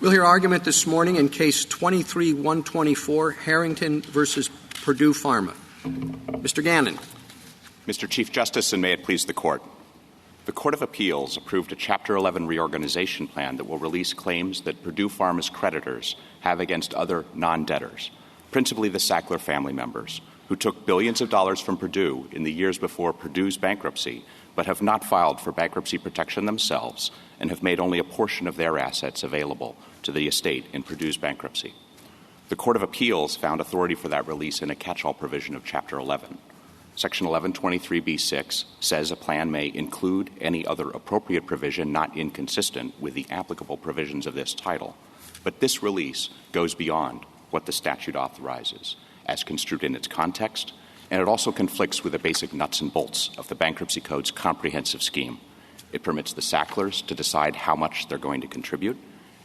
We'll hear argument this morning in Case 23-124, Harrington versus Purdue Pharma. Mr. Gannon. Mr. Chief Justice, and may it please the Court. The Court of Appeals approved a Chapter 11 reorganization plan that will release claims that Purdue Pharma's creditors have against other non-debtors, principally the Sackler family members, who took billions of dollars from Purdue in the years before Purdue's bankruptcy, but have not filed for bankruptcy protection themselves and have made only a portion of their assets available to the estate in Purdue's bankruptcy. The Court of Appeals found authority for that release in a catch-all provision of Chapter 11. Section 1123b6 says a plan may include any other appropriate provision not inconsistent with the applicable provisions of this title. But this release goes beyond what the statute authorizes, as construed in its context, and it also conflicts with the basic nuts and bolts of the Bankruptcy Code's comprehensive scheme. It permits the Sacklers to decide how much they're going to contribute.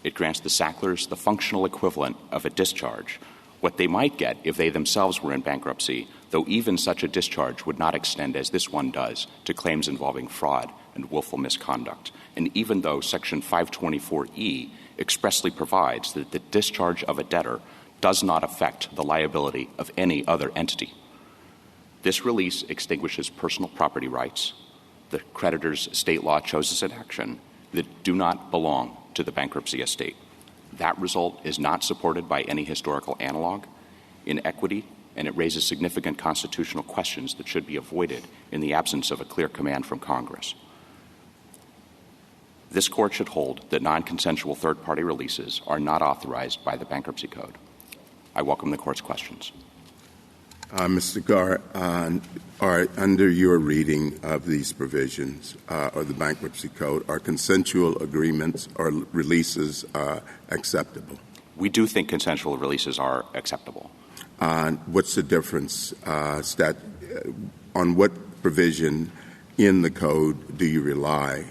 It grants the Sacklers the functional equivalent of a discharge, what they might get if they themselves were in bankruptcy, though even such a discharge would not extend, as this one does, to claims involving fraud and willful misconduct. And even though Section 524E expressly provides that the discharge of a debtor does not affect the liability of any other entity. This release extinguishes personal property rights, the creditor's state law choices in action, that do not belong to the bankruptcy estate. That result is not supported by any historical analog in equity, and it raises significant constitutional questions that should be avoided in the absence of a clear command from Congress. This Court should hold that non-consensual third-party releases are not authorized by the Bankruptcy Code. I welcome the Court's questions. Mr. Garr, under your reading of these provisions of the Bankruptcy Code, are consensual agreements or releases acceptable? We do think consensual releases are acceptable. What's the difference? On what provision in the Code do you rely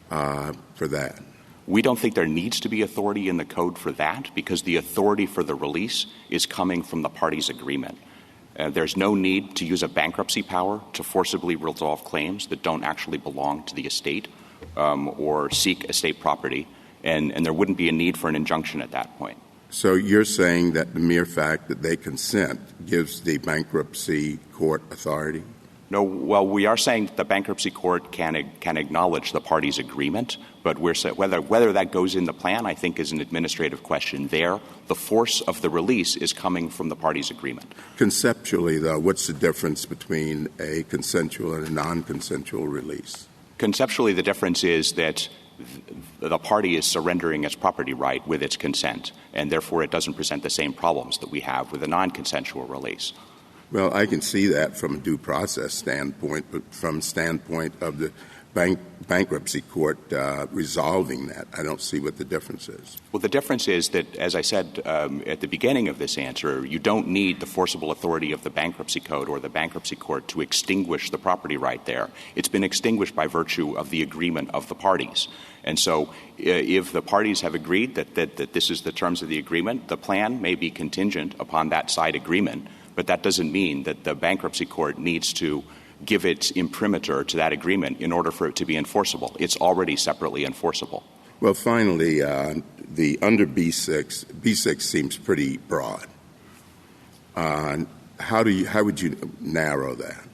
for that? We don't think there needs to be authority in the Code for that because the authority for the release is coming from the parties' agreement. There's no need to use a bankruptcy power to forcibly resolve claims that don't actually belong to the estate or seek estate property, and there wouldn't be a need for an injunction at that point. So you're saying that the mere fact that they consent gives the bankruptcy court authority? No, well, we are saying that the bankruptcy court can acknowledge the parties' agreement, but we're saying whether that goes in the plan, I think, is an administrative question there. The force of the release is coming from the parties' agreement. Conceptually, though, what's the difference between a consensual and a non-consensual release? Conceptually, the difference is that the party is surrendering its property right with its consent, and therefore it doesn't present the same problems that we have with a non-consensual release. Well, I can see that from a due process standpoint, but from standpoint of the bankruptcy court resolving that, I don't see what the difference is. Well, the difference is that, as I said at the beginning of this answer, you don't need the forcible authority of the Bankruptcy Code or the bankruptcy court to extinguish the property right there. It's been extinguished by virtue of the agreement of the parties. And so if the parties have agreed that this is the terms of the agreement, the plan may be contingent upon that side agreement, but that doesn't mean that the bankruptcy court needs to give its imprimatur to that agreement in order for it to be enforceable. It's already separately enforceable. Well, finally, the under B6 seems pretty broad. How would you narrow that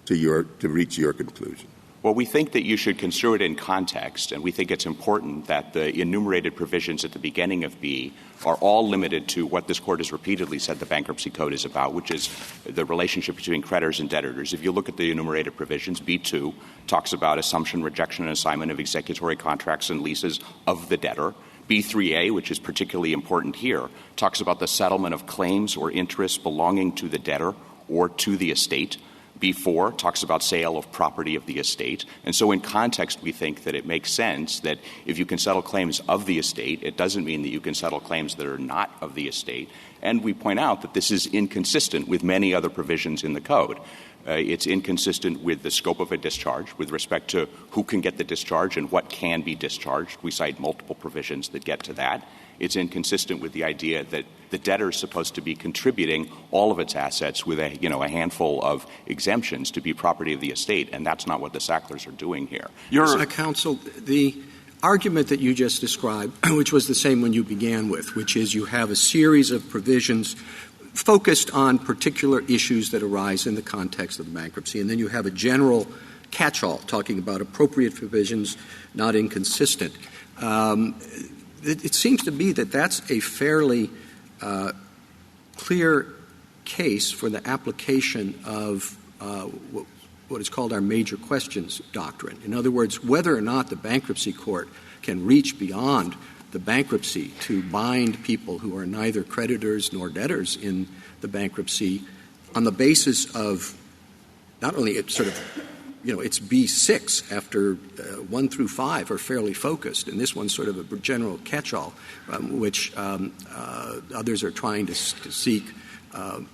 to reach your conclusion? Well, we think that you should construe it in context, and we think it's important that the enumerated provisions at the beginning of B are all limited to what this Court has repeatedly said the Bankruptcy Code is about, which is the relationship between creditors and debtors. If you look at the enumerated provisions, B2 talks about assumption, rejection, and assignment of executory contracts and leases of the debtor. B3A, which is particularly important here, talks about the settlement of claims or interests belonging to the debtor or to the estate. B4 talks about sale of property of the estate. And so in context, we think that it makes sense that if you can settle claims of the estate, it doesn't mean that you can settle claims that are not of the estate. And we point out that this is inconsistent with many other provisions in the Code. It's inconsistent with the scope of a discharge with respect to who can get the discharge and what can be discharged. We cite multiple provisions that get to that. It's inconsistent with the idea that the debtor is supposed to be contributing all of its assets with a handful of exemptions to be property of the estate, and that's not what the Sacklers are doing here. Counsel, argument that you just described, which was the same one you began with, which is you have a series of provisions focused on particular issues that arise in the context of the bankruptcy, and then you have a general catch-all talking about appropriate provisions, not inconsistent. It seems to me that that's a fairly clear case for the application of what is called our major questions doctrine. In other words, whether or not the bankruptcy court can reach beyond the bankruptcy to bind people who are neither creditors nor debtors in the bankruptcy on the basis of not only it's B6 after 1 through 5 are fairly focused, and this one's sort of a general catch-all, which others are trying to seek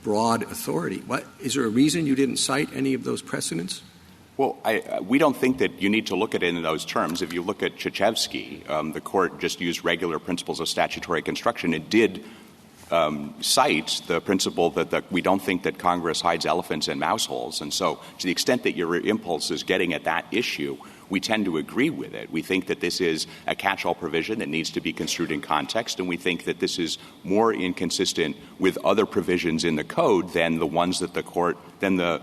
broad authority. Is there a reason you didn't cite any of those precedents? Well, we don't think that you need to look at it in those terms. If you look at Krzyzewski, the court just used regular principles of statutory construction. It did cite the principle that we don't think that Congress hides elephants in mouse holes. And so to the extent that your impulse is getting at that issue, we tend to agree with it. We think that this is a catch-all provision that needs to be construed in context, and we think that this is more inconsistent with other provisions in the code than the ones that the court than the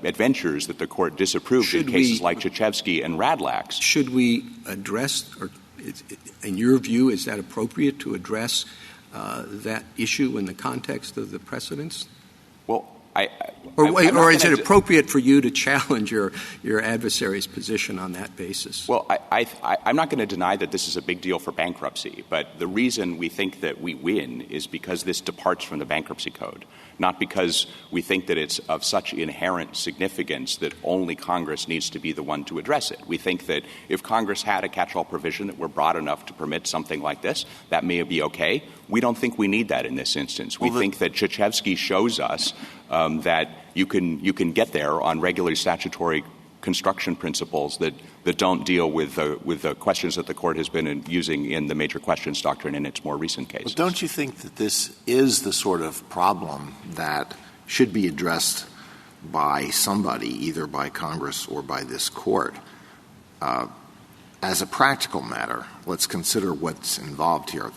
adventures that the court disapproved in cases like Krzyzewski and Radlax. Should we address, or in your view, is that appropriate to address that issue in the context of the precedents? Well, or is it appropriate for you to challenge your adversary's position on that basis? Well, I'm not going to deny that this is a big deal for bankruptcy, but the reason we think that we win is because this departs from the Bankruptcy Code, not because we think that it's of such inherent significance that only Congress needs to be the one to address it. We think that if Congress had a catch-all provision that were broad enough to permit something like this, that may be okay. We don't think we need that in this instance. We think that Krzyzewski shows us that you can get there on regular statutory construction principles that don't deal with the questions that the court has been using in the major questions doctrine in its more recent cases. Well, don't you think that this is the sort of problem that should be addressed by somebody, either by Congress or by this court? As a practical matter, let's consider what's involved here.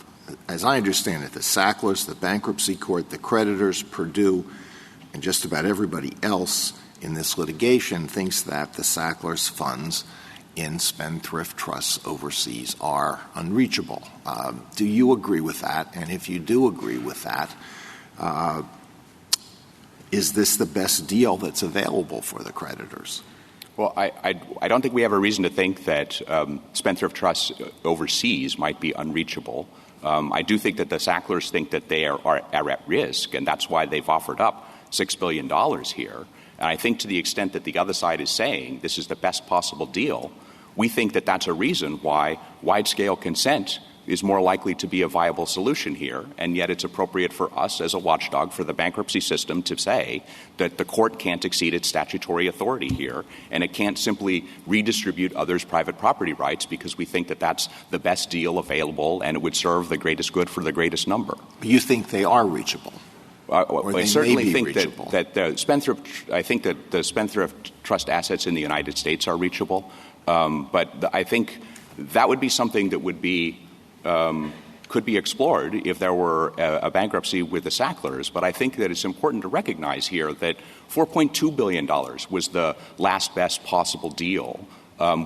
As I understand it, the Sacklers, the Bankruptcy Court, the creditors, Purdue, and just about everybody else in this litigation thinks that the Sacklers' funds in spendthrift trusts overseas are unreachable. Do you agree with that? And if you do agree with that, is this the best deal that's available for the creditors? Well, I don't think we have a reason to think that spendthrift trusts overseas might be unreachable. I do think that the Sacklers think that they are at risk, and that's why they've offered up $6 billion here. And I think to the extent that the other side is saying this is the best possible deal, we think that that's a reason why wide-scale consent is more likely to be a viable solution here, and yet it's appropriate for us as a watchdog for the bankruptcy system to say that the court can't exceed its statutory authority here, and it can't simply redistribute others' private property rights because we think that that's the best deal available and it would serve the greatest good for the greatest number. You think they are reachable? I certainly think that the spendthrift trust assets in the United States are reachable, but I think that would be something that would be could be explored if there were a bankruptcy with the Sacklers. But I think that it's important to recognize here that $4.2 billion was the last best possible deal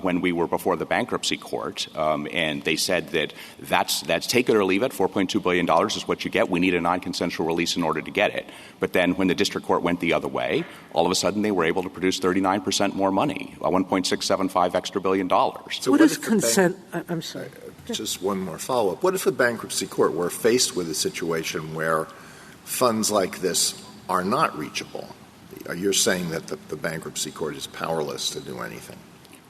when we were before the bankruptcy court, and they said that that's take it or leave it. $4.2 billion is what you get. We need a non-consensual release in order to get it. But then when the district court went the other way, all of a sudden they were able to produce 39% more money, $1.675 extra billion. So what is consent? I'm sorry. Just one more follow-up. What if the bankruptcy court were faced with a situation where funds like this are not reachable? You're saying that the bankruptcy court is powerless to do anything.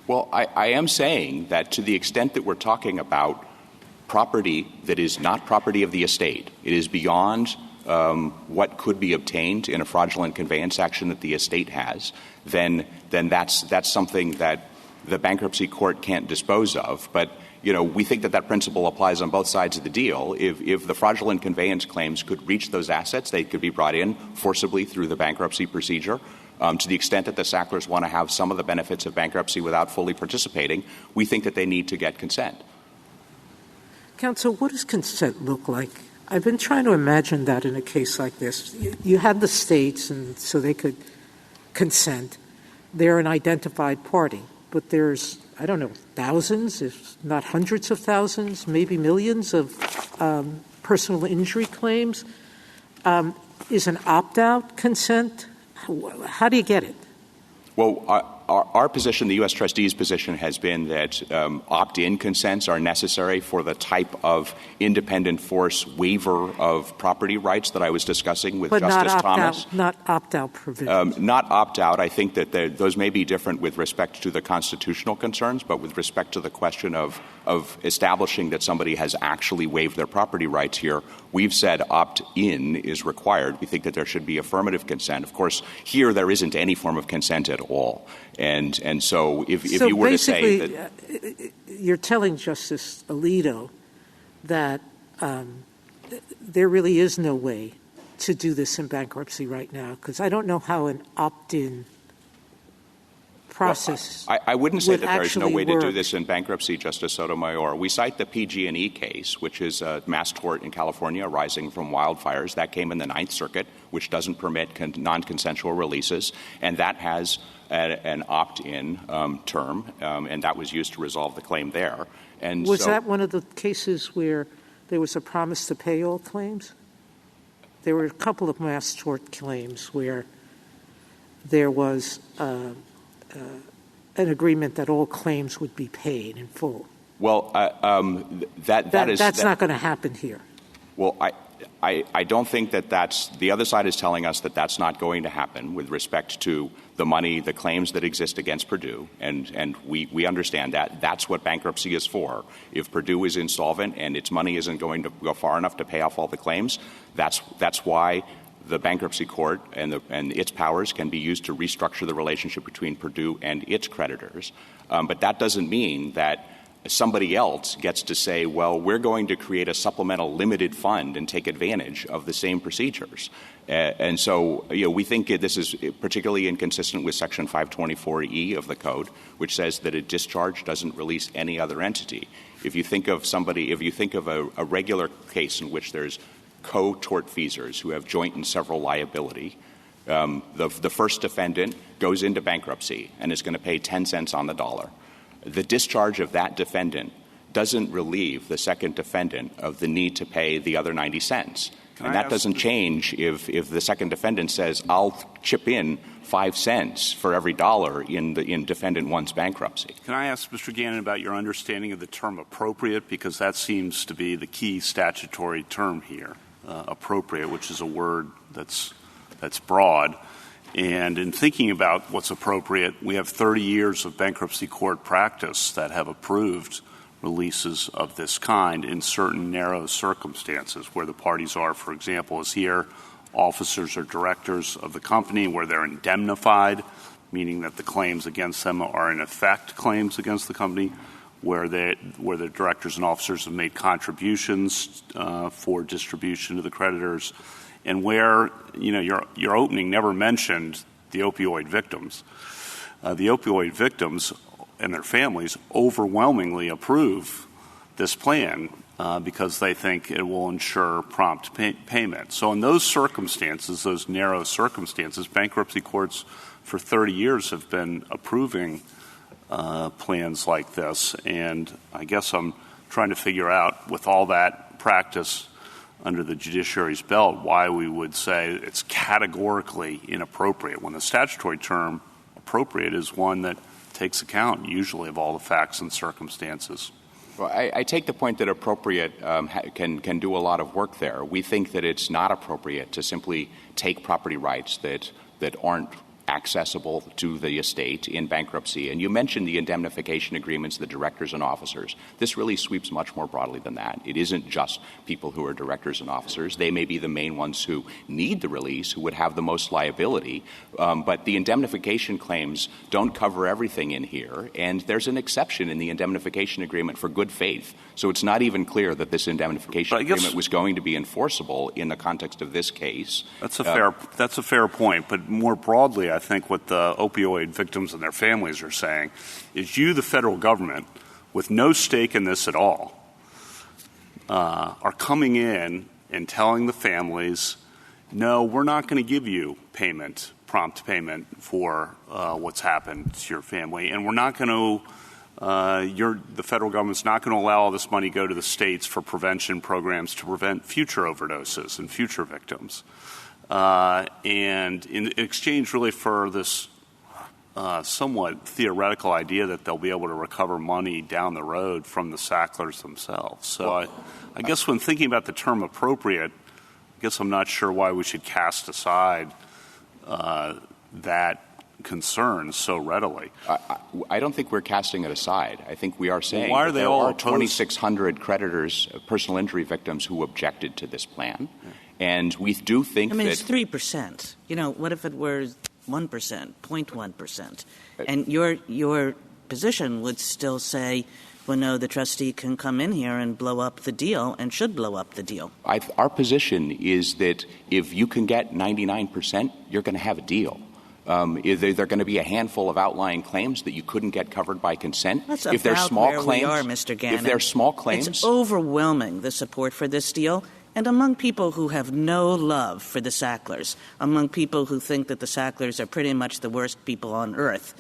Well, I am saying that to the extent that we're talking about property that is not property of the estate, it is beyond what could be obtained in a fraudulent conveyance action that the estate has, then that's something that the bankruptcy court can't dispose of. But we think that principle applies on both sides of the deal. If the fraudulent conveyance claims could reach those assets, they could be brought in forcibly through the bankruptcy procedure. To the extent that the Sacklers want to have some of the benefits of bankruptcy without fully participating, we think that they need to get consent. Counsel, what does consent look like? I've been trying to imagine that in a case like this. You had the states, and so they could consent. They're an identified party, but there's, I don't know, thousands, if not hundreds of thousands, maybe millions of personal injury claims. Is an opt-out consent? How do you get it? Well, our position, the U.S. trustee's position, has been that opt-in consents are necessary for the type of independent force waiver of property rights that I was discussing with Justice Thomas. Not opt-out provisions. Not opt-out. I think that those may be different with respect to the constitutional concerns, but with respect to the question of establishing that somebody has actually waived their property rights here, we've said opt-in is required. We think that there should be affirmative consent. Of course, here there isn't any form of consent at all. And so if you were to say that you're telling Justice Alito that there really is no way to do this in bankruptcy right now, because I don't know how an opt-in process I wouldn't say that there is no way work. to do this in bankruptcy, Justice Sotomayor. We cite the PG&E case, which is a mass tort in California arising from wildfires. That came in the Ninth Circuit, which doesn't permit non-consensual releases, and that has an opt-in term, and that was used to resolve the claim there. And was that one of the cases where there was a promise to pay all claims? There were a couple of mass tort claims where there was an agreement that all claims would be paid in full. Well, that's not going to happen here. Well, I don't think that that's – the other side is telling us that that's not going to happen with respect to the money, the claims that exist against Purdue, and we understand that. That's what bankruptcy is for. If Purdue is insolvent and its money isn't going to go far enough to pay off all the claims, that's why the bankruptcy court and its powers can be used to restructure the relationship between Purdue and its creditors. But that doesn't mean that somebody else gets to say, well, we're going to create a supplemental limited fund and take advantage of the same procedures. And so, we think this is particularly inconsistent with Section 524E of the Code, which says that a discharge doesn't release any other entity. If you think of a regular case in which there's co-tortfeasors who have joint and several liability, the first defendant goes into bankruptcy and is going to pay 10 cents on the dollar. The discharge of that defendant doesn't relieve the second defendant of the need to pay the other 90 cents. And that doesn't change if the second defendant says, I'll chip in 5 cents for every dollar in defendant one's bankruptcy. Can I ask Mr. Gannon about your understanding of the term appropriate? Because that seems to be the key statutory term here, appropriate, which is a word that's broad. And in thinking about what's appropriate, we have 30 years of bankruptcy court practice that have approved releases of this kind in certain narrow circumstances where the parties are, for example, as here, officers or directors of the company where they're indemnified, meaning that the claims against them are in effect claims against the company, where the directors and officers have made contributions for distribution to the creditors, and where, your opening never mentioned the opioid victims. The opioid victims and their families overwhelmingly approve this plan because they think it will ensure prompt payment. So in those circumstances, those narrow circumstances, bankruptcy courts for 30 years have been approving plans like this. And I guess I'm trying to figure out, with all that practice under the judiciary's belt, why we would say it's categorically inappropriate when the statutory term appropriate is one that takes account usually of all the facts and circumstances. Well, I take the point that appropriate can do a lot of work there. We think that it's not appropriate to simply take property rights that aren't accessible to the estate in bankruptcy. And you mentioned the indemnification agreements, the directors and officers. This really sweeps much more broadly than that. It isn't just people who are directors and officers. They may be the main ones who need the release, who would have the most liability. But the indemnification claims don't cover everything in here. And there's an exception in the indemnification agreement for good faith. So it's not even clear that this indemnification agreement was going to be enforceable in the context of this case. That's a fair point. But more broadly, I think what the opioid victims and their families are saying is you, the federal government, with no stake in this at all, are coming in and telling the families, no, we're not going to give you prompt payment for what's happened to your family, and we're not going to the federal government's not going to allow all this money go to the states for prevention programs to prevent future overdoses and future victims. And in exchange really for this somewhat theoretical idea that they'll be able to recover money down the road from the Sacklers themselves. So I guess when thinking about the term appropriate, I guess I'm not sure why we should cast aside that concern so readily. I don't think we're casting it aside. I think we are saying why are they all 2,600 creditors, personal injury victims who objected to this plan. Yeah. And we do think that... it's 3%. What if it were 1%, 0.1%? And your position would still say, well, no, the trustee can come in here and blow up the deal and should blow up the deal. Our position is that if you can get 99%, you're going to have a deal. There are going to be a handful of outlying claims that you couldn't get covered by consent. That's if they're small where claims, we are, Mr. Gannon. If they're small claims, it's overwhelming, the support for this deal. And among people who have no love for the Sacklers, among people who think that the Sacklers are pretty much the worst people on earth,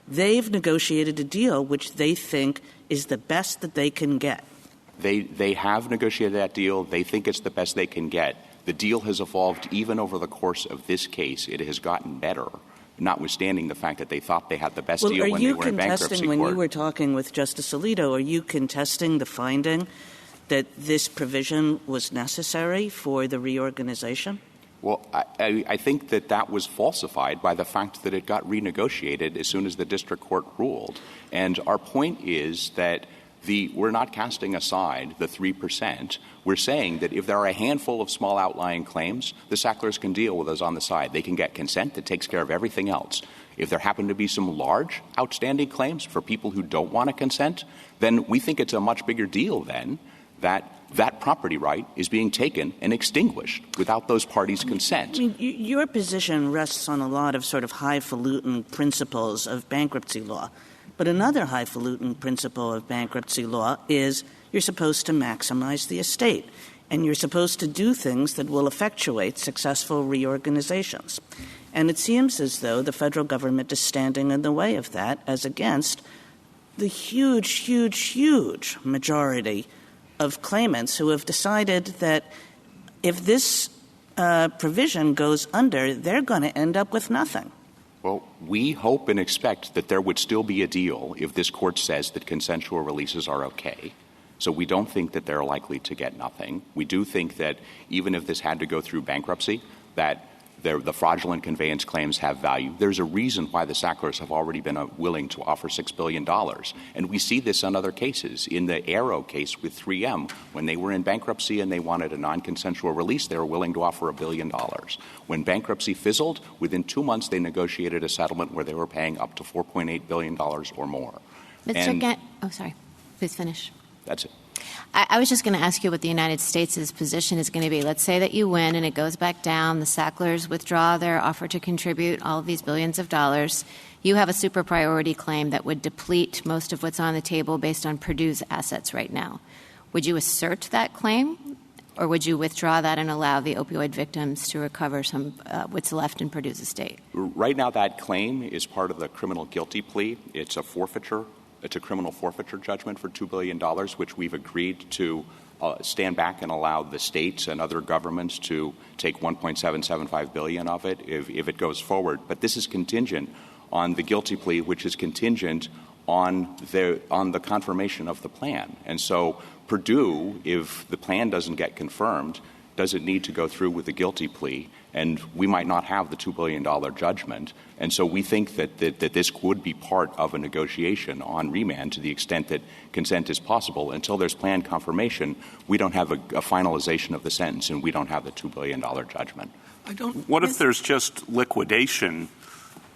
they've negotiated a deal which they think is the best that they can get. They have negotiated that deal. They think it's the best they can get. The deal has evolved even over the course of this case. It has gotten better, notwithstanding the fact that they thought they had the best deal when they were in bankruptcy court. When you were talking with Justice Alito, are you contesting the finding that this provision was necessary for the reorganization? Well, I think that was falsified by the fact that it got renegotiated as soon as the district court ruled. And our point is that we're not casting aside the 3%. We're saying that if there are a handful of small outlying claims, the Sacklers can deal with those on the side. They can get consent that takes care of everything else. If there happen to be some large outstanding claims for people who don't want to consent, then we think it's a much bigger deal then that property right is being taken and extinguished without those parties' consent. Your position rests on a lot of sort of highfalutin principles of bankruptcy law. But another highfalutin principle of bankruptcy law is you're supposed to maximize the estate, and you're supposed to do things that will effectuate successful reorganizations. And it seems as though the federal government is standing in the way of that as against the huge, huge, huge majority of claimants who have decided that if this provision goes under, they're going to end up with nothing. Well, we hope and expect that there would still be a deal if this court says that consensual releases are okay. So we don't think that they're likely to get nothing. We do think that even if this had to go through bankruptcy, that the fraudulent conveyance claims have value. There's a reason why the Sacklers have already been willing to offer $6 billion. And we see this in other cases. In the Arrow case with 3M, when they were in bankruptcy and they wanted a non-consensual release, they were willing to offer $1 billion. When bankruptcy fizzled, within 2 months they negotiated a settlement where they were paying up to $4.8 billion or more. Sorry. Please finish. That's it. I was just going to ask you what the United States' position is going to be. Let's say that you win and it goes back down. The Sacklers withdraw their offer to contribute all of these billions of dollars. You have a super priority claim that would deplete most of what's on the table based on Purdue's assets right now. Would you assert that claim, or would you withdraw that and allow the opioid victims to recover some what's left in Purdue's estate? Right now that claim is part of the criminal guilty plea. It's a forfeiture. It's a criminal forfeiture judgment for $2 billion, which we've agreed to stand back and allow the states and other governments to take $1.775 billion of it if it goes forward. But this is contingent on the guilty plea, which is contingent on the confirmation of the plan. And so Purdue, if the plan doesn't get confirmed, doesn't need to go through with the guilty plea, and we might not have the $2 billion judgment. And so we think that this would be part of a negotiation on remand to the extent that consent is possible. Until there's plan confirmation, we don't have a finalization of the sentence, and we don't have the $2 billion judgment. What if there's just liquidation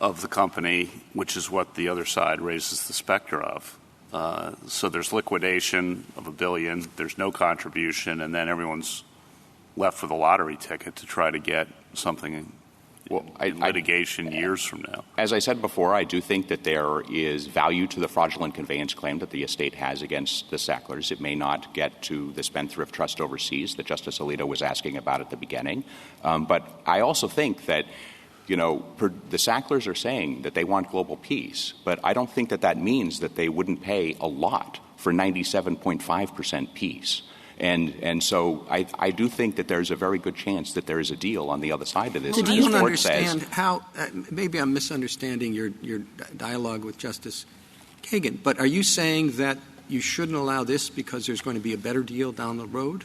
of the company, which is what the other side raises the specter of? So there's liquidation of $1 billion, there's no contribution, and then everyone's left with a lottery ticket to try to get something in litigation years from now. As I said before, I do think that there is value to the fraudulent conveyance claim that the estate has against the Sacklers. It may not get to the spendthrift trust overseas that Justice Alito was asking about at the beginning. But I also think that, the Sacklers are saying that they want global peace, but I don't think that that means that they wouldn't pay a lot for 97.5% peace. And so I do think that there's a very good chance that there is a deal on the other side of this. I don't understand how maybe I'm misunderstanding your dialogue with Justice Kagan, but are you saying that you shouldn't allow this because there's going to be a better deal down the road?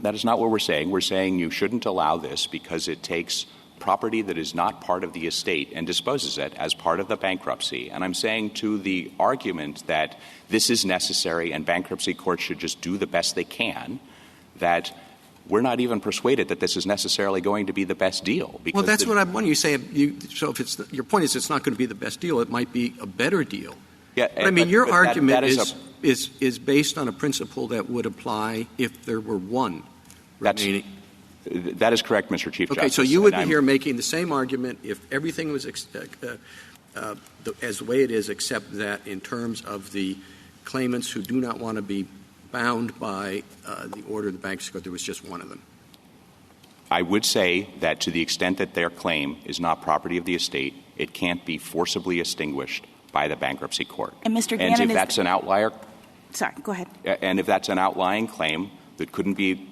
That is not what we're saying. We're saying you shouldn't allow this because it takes property that is not part of the estate and disposes it as part of the bankruptcy. And I'm saying to the argument that this is necessary and bankruptcy courts should just do the best they can, that we're not even persuaded that this is necessarily going to be the best deal. Well, that's what I'm wondering. You say, so if your point is it's not going to be the best deal, it might be a better deal. Yeah, but, I mean, your argument is based on a principle that would apply if there were one remaining. That is correct, Mr. Chief Justice. Okay, so you would be here making the same argument if everything was as the way it is, except that in terms of the claimants who do not want to be bound by the order of the Bankruptcy Code, there was just one of them. I would say that to the extent that their claim is not property of the estate, it can't be forcibly extinguished by the bankruptcy court. And Mr. Gannon, and if that's an outlier, sorry, go ahead. And if that's an outlying claim that couldn't be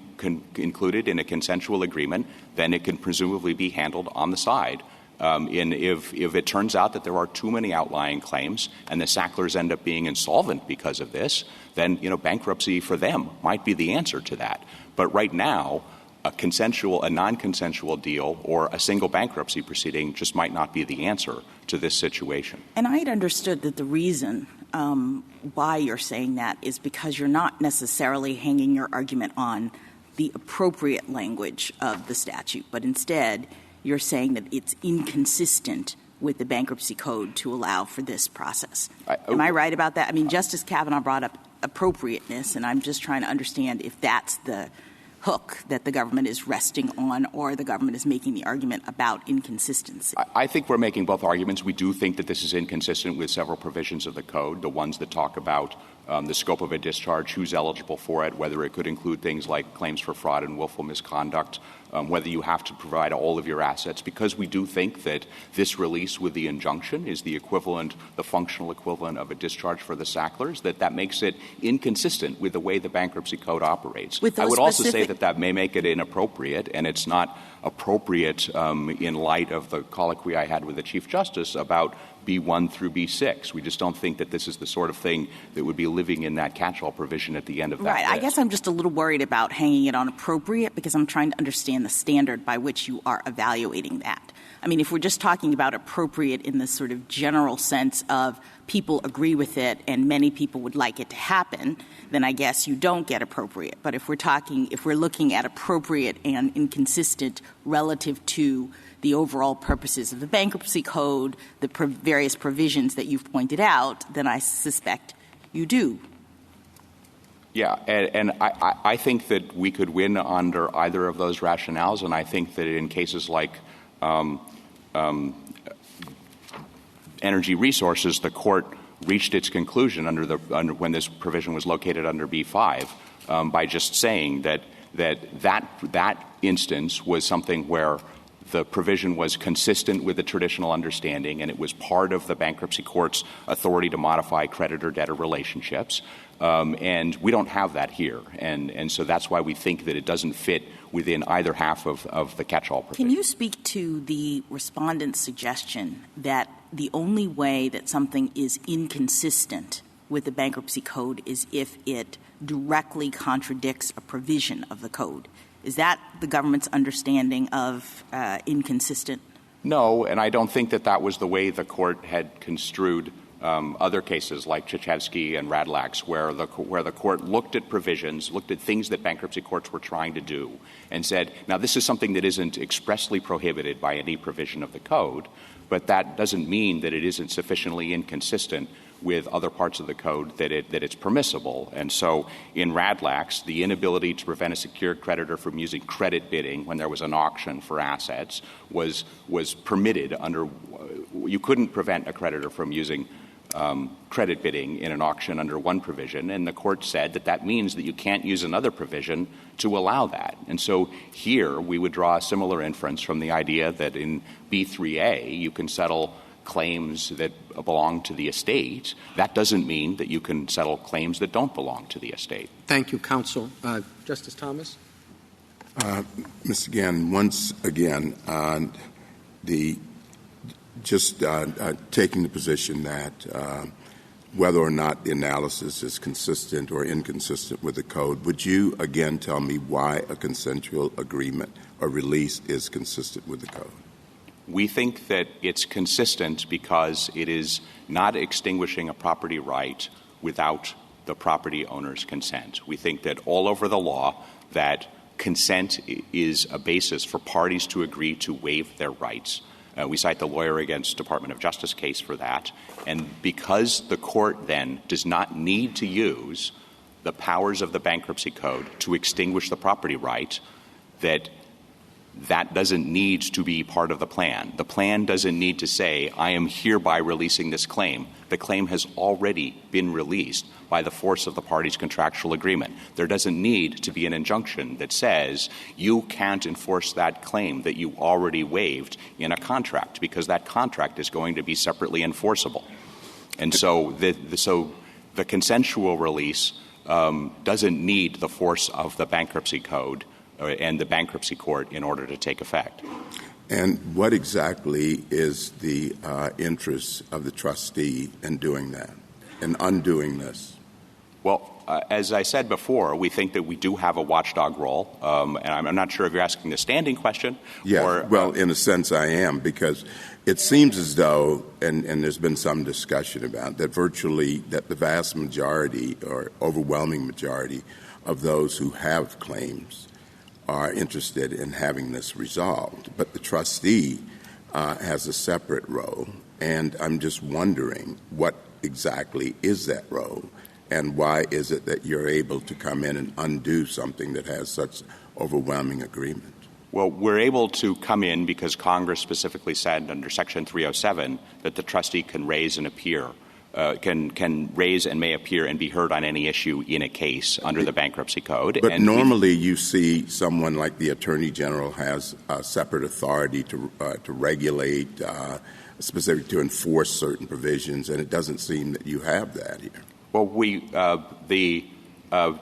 included in a consensual agreement, then it can presumably be handled on the side. If it turns out that there are too many outlying claims and the Sacklers end up being insolvent because of this, then bankruptcy for them might be the answer to that. But right now, a non-consensual deal or a single bankruptcy proceeding just might not be the answer to this situation. And I had understood that the reason why you're saying that is because you're not necessarily hanging your argument on the appropriate language of the statute, but instead you're saying that it's inconsistent with the Bankruptcy Code to allow for this process. Am I right about that? I mean, Justice Kavanaugh brought up appropriateness, and I'm just trying to understand if that's the hook that the government is resting on or the government is making the argument about inconsistency. I think we're making both arguments. We do think that this is inconsistent with several provisions of the Code, the ones that talk about the scope of a discharge, who's eligible for it, whether it could include things like claims for fraud and willful misconduct, whether you have to provide all of your assets, because we do think that this release with the injunction is the equivalent, the functional equivalent of a discharge for the Sacklers, that makes it inconsistent with the way the Bankruptcy Code operates. I would also say that may make it inappropriate, and it's not appropriate in light of the colloquy I had with the Chief Justice about B1 through B6. We just don't think that this is the sort of thing that would be living in that catch-all provision at the end of that Right. list. I guess I'm just a little worried about hanging it on appropriate because I'm trying to understand the standard by which you are evaluating that. I mean, if we're just talking about appropriate in the sort of general sense of people agree with it and many people would like it to happen, then I guess you don't get appropriate. But if we're looking at appropriate and inconsistent relative to the overall purposes of the Bankruptcy Code, the various provisions that you've pointed out, then I suspect you do. Yeah, and I think that we could win under either of those rationales, and I think that in cases like energy resources, the court reached its conclusion when this provision was located under B5 by just saying that instance was something where the provision was consistent with the traditional understanding and it was part of the bankruptcy court's authority to modify creditor-debtor relationships. And we don't have that here. And so that's why we think that it doesn't fit within either half of the catch-all provision. Can you speak to the respondent's suggestion that the only way that something is inconsistent with the Bankruptcy Code is if it directly contradicts a provision of the code? Is that the government's understanding of inconsistent? No, and I don't think that was the way the court had construed other cases like Chechevsky and Radlax, where the court looked at provisions, looked at things that bankruptcy courts were trying to do, and said, now this is something that isn't expressly prohibited by any provision of the code, but that doesn't mean that it isn't sufficiently inconsistent with other parts of the code that it's permissible. And so in Radlax, the inability to prevent a secured creditor from using credit bidding when there was an auction for assets was permitted under – you couldn't prevent a creditor from using credit bidding in an auction under one provision, and the court said that means that you can't use another provision to allow that. And so here we would draw a similar inference from the idea that in B3A you can settle claims that belong to the estate. That doesn't mean that you can settle claims that don't belong to the estate. Thank you, counsel. Justice Thomas? Mr. Gann, once again, taking the position that whether or not the analysis is consistent or inconsistent with the code, would you again tell me why a consensual agreement or release is consistent with the code? We think that it's consistent because it is not extinguishing a property right without the property owner's consent. We think that all over the law that consent is a basis for parties to agree to waive their rights. We cite the Lawyer Against Department of Justice case for that. And because the court then does not need to use the powers of the Bankruptcy Code to extinguish the property right, that doesn't need to be part of the plan. The plan doesn't need to say, I am hereby releasing this claim. The claim has already been released by the force of the party's contractual agreement. There doesn't need to be an injunction that says you can't enforce that claim that you already waived in a contract because that contract is going to be separately enforceable. And so the consensual release doesn't need the force of the Bankruptcy Code and the bankruptcy court in order to take effect. And what exactly is the interest of the trustee in doing that, in undoing this? Well, as I said before, we think that we do have a watchdog role, and I'm not sure if you're asking the standing question. Yeah, well, in a sense I am, because it seems as though, and there's been some discussion about that that the vast majority or overwhelming majority of those who have claims are interested in having this resolved. But the trustee has a separate role, and I'm just wondering what exactly is that role, and why is it that you're able to come in and undo something that has such overwhelming agreement? Well, we're able to come in because Congress specifically said under Section 307 that the trustee can raise and appear can raise and may appear and be heard on any issue in a case under the Bankruptcy Code. But normally you see someone like the Attorney General has separate authority to regulate, specific to enforce certain provisions, and it doesn't seem that you have that here. Well, the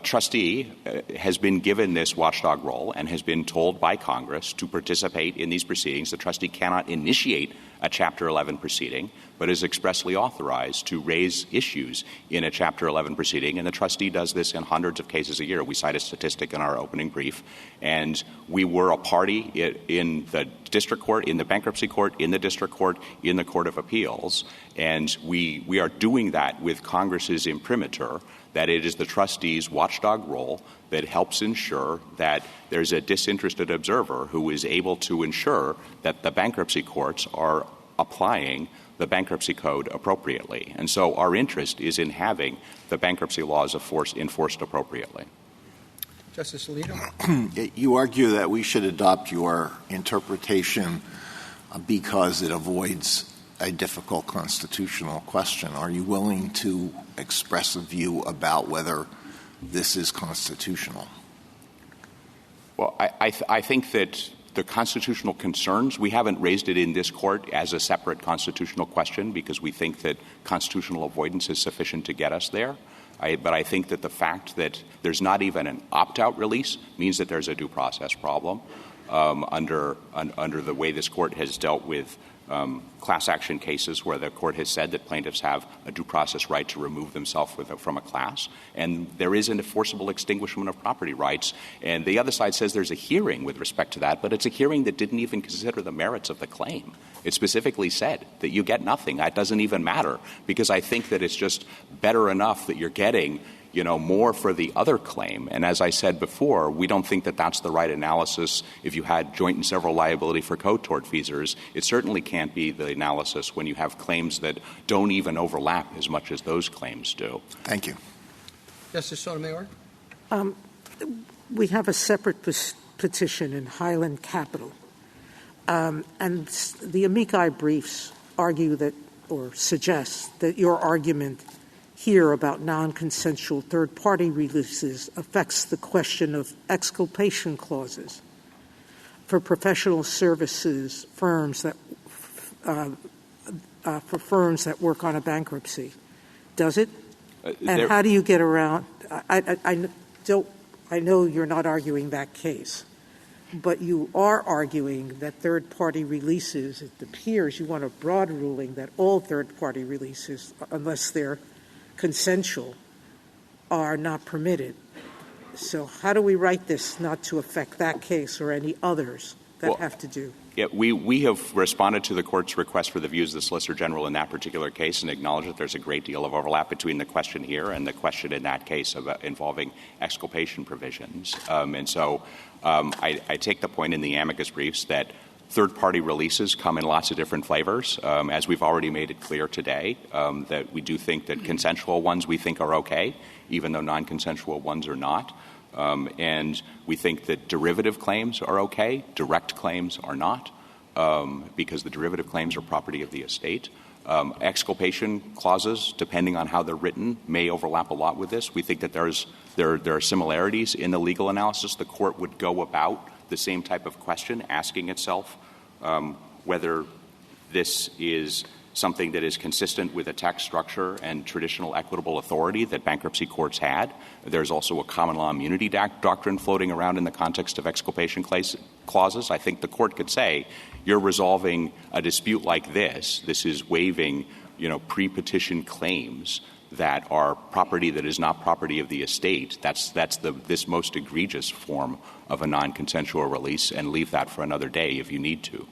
trustee has been given this watchdog role and has been told by Congress to participate in these proceedings. The trustee cannot initiate a Chapter 11 proceeding, but is expressly authorized to raise issues in a Chapter 11 proceeding, and the trustee does this in hundreds of cases a year. We cite a statistic in our opening brief, and we were a party in the district court, in the bankruptcy court, in the district court, in the Court of Appeals, and we are doing that with Congress's imprimatur that it is the trustee's watchdog role that helps ensure that there's a disinterested observer who is able to ensure that the bankruptcy courts are applying the Bankruptcy Code appropriately. And so our interest is in having the bankruptcy laws enforced appropriately. Justice Alito? You argue that we should adopt your interpretation because it avoids a difficult constitutional question. Are you willing to express a view about whether this is constitutional? Well, I think that the constitutional concerns, we haven't raised it in this court as a separate constitutional question because we think that constitutional avoidance is sufficient to get us there. But I think that the fact that there's not even an opt-out release means that there's a due process problem under the way this court has dealt with class action cases where the court has said that plaintiffs have a due process right to remove themselves from a class. And there is an enforceable extinguishment of property rights. And the other side says there's a hearing with respect to that, but it's a hearing that didn't even consider the merits of the claim. It specifically said that you get nothing. That doesn't even matter because I think that it's just better enough that you're getting more for the other claim. And as I said before, we don't think that that's the right analysis if you had joint and several liability for co-tortfeasors. It certainly can't be the analysis when you have claims that don't even overlap as much as those claims do. Thank you. Justice Sotomayor? We have a separate petition in Highland Capital. And the amici briefs argue that, or suggest that your argument here about non-consensual third-party releases affects the question of exculpation clauses for professional services firms that for firms that work on a bankruptcy. Does it? And how do you get around? I know you're not arguing that case, but you are arguing that third-party releases, it appears you want a broad ruling that all third-party releases, unless they're consensual, are not permitted. So how do we write this not to affect that case or any others that have to do? Yeah, we have responded to the Court's request for the views of the Solicitor General in that particular case and acknowledge that there's a great deal of overlap between the question here and the question in that case involving exculpation provisions. And so I take the point in the amicus briefs that third-party releases come in lots of different flavors. As we've already made it clear today, that we do think that consensual ones we think are okay, even though non-consensual ones are not. And we think that derivative claims are okay, direct claims are not, because the derivative claims are property of the estate. Exculpation clauses, depending on how they're written, may overlap a lot with this. We think that there are similarities in the legal analysis. The Court would go about the same type of question, asking itself whether this is something that is consistent with a tax structure and traditional equitable authority that bankruptcy courts had. There's also a common law immunity doctrine floating around in the context of exculpation clauses. I think the Court could say, you're resolving a dispute like this. This is waiving, pre-petition claims that are property that is not property of the estate. That's this most egregious form of a non-consensual release, and leave that for another day if you need to.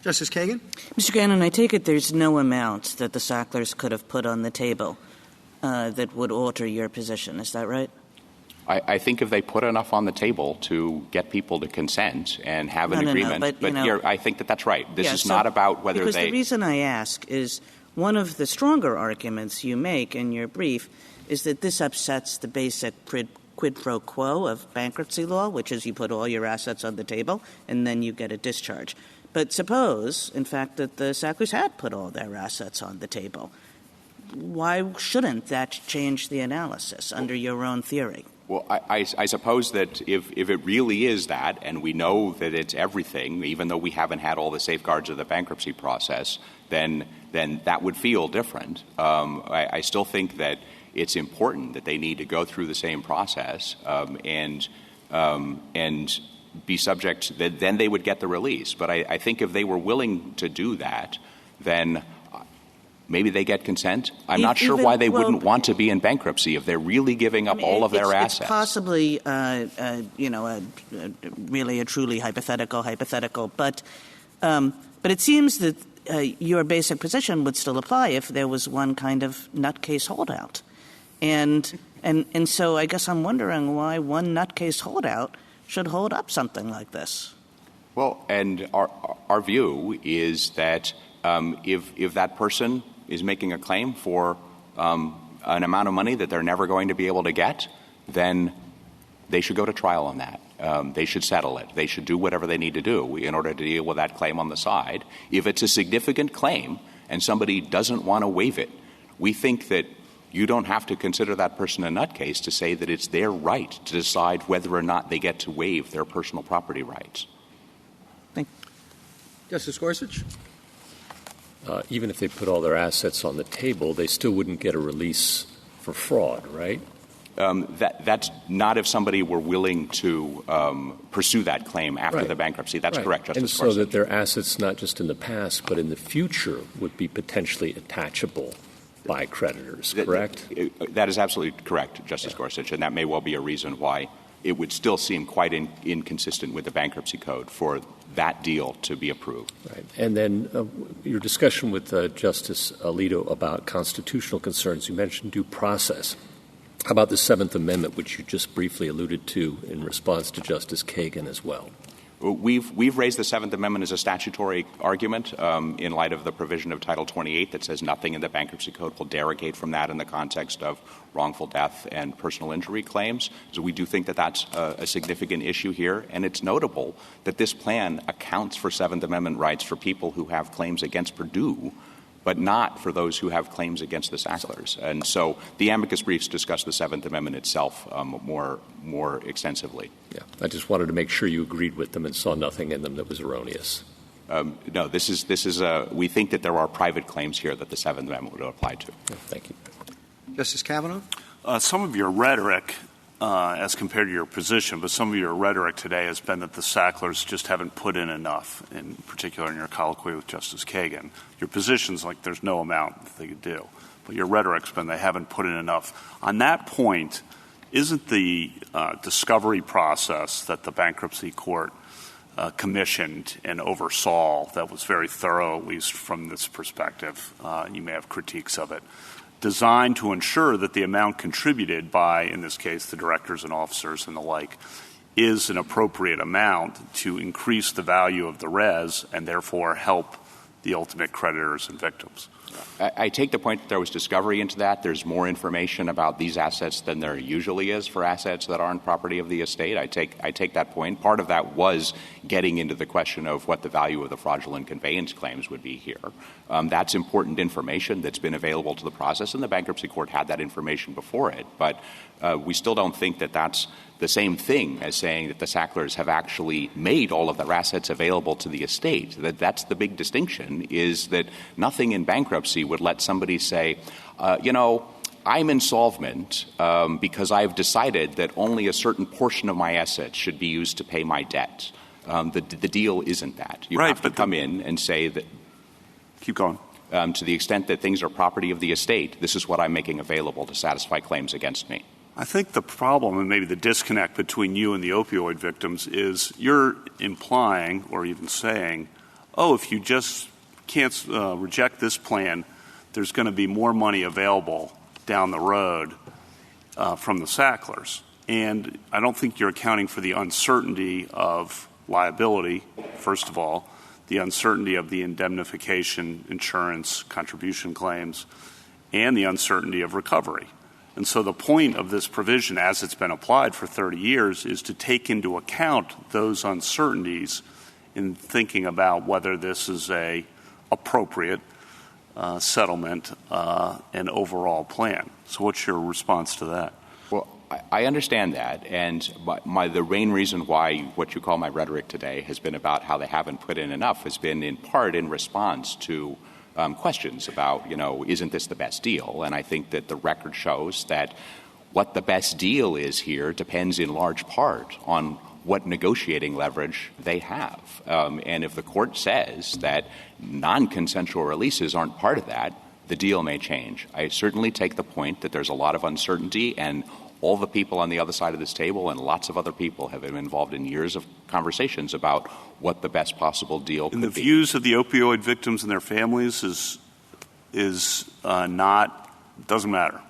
Justice Kagan? Mr. Gannon, I take it there's no amount that the Sacklers could have put on the table that would alter your position. Is that right? I think if they put enough on the table to get people to consent and have an agreement. But I think that's right. This is not about whether because the reason I ask is one of the stronger arguments you make in your brief is that this upsets the basic quid pro quo of bankruptcy law, which is you put all your assets on the table and then you get a discharge. But suppose, in fact, that the Sacklers had put all their assets on the table. Why shouldn't that change the analysis under your own theory? Well, I suppose that if it really is that, and we know that it's everything, even though we haven't had all the safeguards of the bankruptcy process, then that would feel different. I still think that it's important that they need to go through the same process and be subject, then they would get the release. But I think if they were willing to do that, then maybe they get consent. I'm not sure why they wouldn't want to be in bankruptcy if they're really giving up all of their assets. It's possibly, really a truly hypothetical. But it seems that your basic position would still apply if there was one kind of nutcase holdout. And so I guess I'm wondering why one nutcase holdout should hold up something like this. Well, and our view is that if that person is making a claim for an amount of money that they're never going to be able to get, then they should go to trial on that. They should settle it. They should do whatever they need to do in order to deal with that claim on the side. If it's a significant claim and somebody doesn't want to waive it, we think that you don't have to consider that person a nutcase to say that it's their right to decide whether or not they get to waive their personal property rights. Thank you. Justice Gorsuch? Even if they put all their assets on the table, they still wouldn't get a release for fraud, right? That's not if somebody were willing to pursue that claim after the bankruptcy. That's correct, Justice Gorsuch. And so that their assets, not just in the past, but in the future, would be potentially attachable by creditors, correct? That is absolutely correct, Justice Gorsuch, and that may well be a reason why it would still seem quite inconsistent with the Bankruptcy Code for that deal to be approved. Right. And then your discussion with Justice Alito about constitutional concerns, you mentioned due process. How about the Seventh Amendment, which you just briefly alluded to in response to Justice Kagan as well? We've raised the Seventh Amendment as a statutory argument in light of the provision of Title 28 that says nothing in the Bankruptcy Code will derogate from that in the context of wrongful death and personal injury claims. So we do think that that's a significant issue here. And it's notable that this plan accounts for Seventh Amendment rights for people who have claims against Purdue, but not for those who have claims against the Sacklers. And so the amicus briefs discuss the Seventh Amendment itself more extensively. Yeah, I just wanted to make sure you agreed with them and saw nothing in them that was erroneous. No, this is we think that there are private claims here that the Seventh Amendment would apply to. Yeah, thank you. Justice Kavanaugh? Some of your rhetoric, as compared to your position, but some of your rhetoric today has been that the Sacklers just haven't put in enough, in particular in your colloquy with Justice Kagan. Your position's like there's no amount that they could do. But your rhetoric's been they haven't put in enough. On that point, isn't the discovery process that the Bankruptcy Court commissioned and oversaw that was very thorough, at least from this perspective, you may have critiques of it, designed to ensure that the amount contributed by, in this case, the directors and officers and the like, is an appropriate amount to increase the value of the res and therefore help the ultimate creditors and victims? I take the point that there was discovery into that. There's more information about these assets than there usually is for assets that aren't property of the estate. I take that point. Part of that was getting into the question of what the value of the fraudulent conveyance claims would be here. That's important information that's been available to the process, and the Bankruptcy Court had that information before it. But we still don't think that that's the same thing as saying that the Sacklers have actually made all of their assets available to the estate. That's the big distinction, is that nothing in bankruptcy would let somebody say, I'm insolvent because I've decided that only a certain portion of my assets should be used to pay my debt. The deal isn't that. You have to come in and say that — Keep going. To the extent that things are property of the estate, this is what I'm making available to satisfy claims against me. I think the problem and maybe the disconnect between you and the opioid victims is you're implying or even saying, if you just can't reject this plan, there's going to be more money available down the road from the Sacklers. And I don't think you're accounting for the uncertainty of liability, first of all, the uncertainty of the indemnification, insurance, contribution claims, and the uncertainty of recovery. And so the point of this provision, as it's been applied for 30 years, is to take into account those uncertainties in thinking about whether this is a appropriate settlement and overall plan. So what's your response to that? Well, I understand that, and the main reason why what you call my rhetoric today has been about how they haven't put in enough has been in part in response to questions about, isn't this the best deal? And I think that the record shows that what the best deal is here depends in large part on what negotiating leverage they have. And if the court says that non-consensual releases aren't part of that, the deal may change. I certainly take the point that there's a lot of uncertainty, and all the people on the other side of this table and lots of other people have been involved in years of conversations about what the best possible deal could be. And the views of the opioid victims and their families is not – doesn't matter.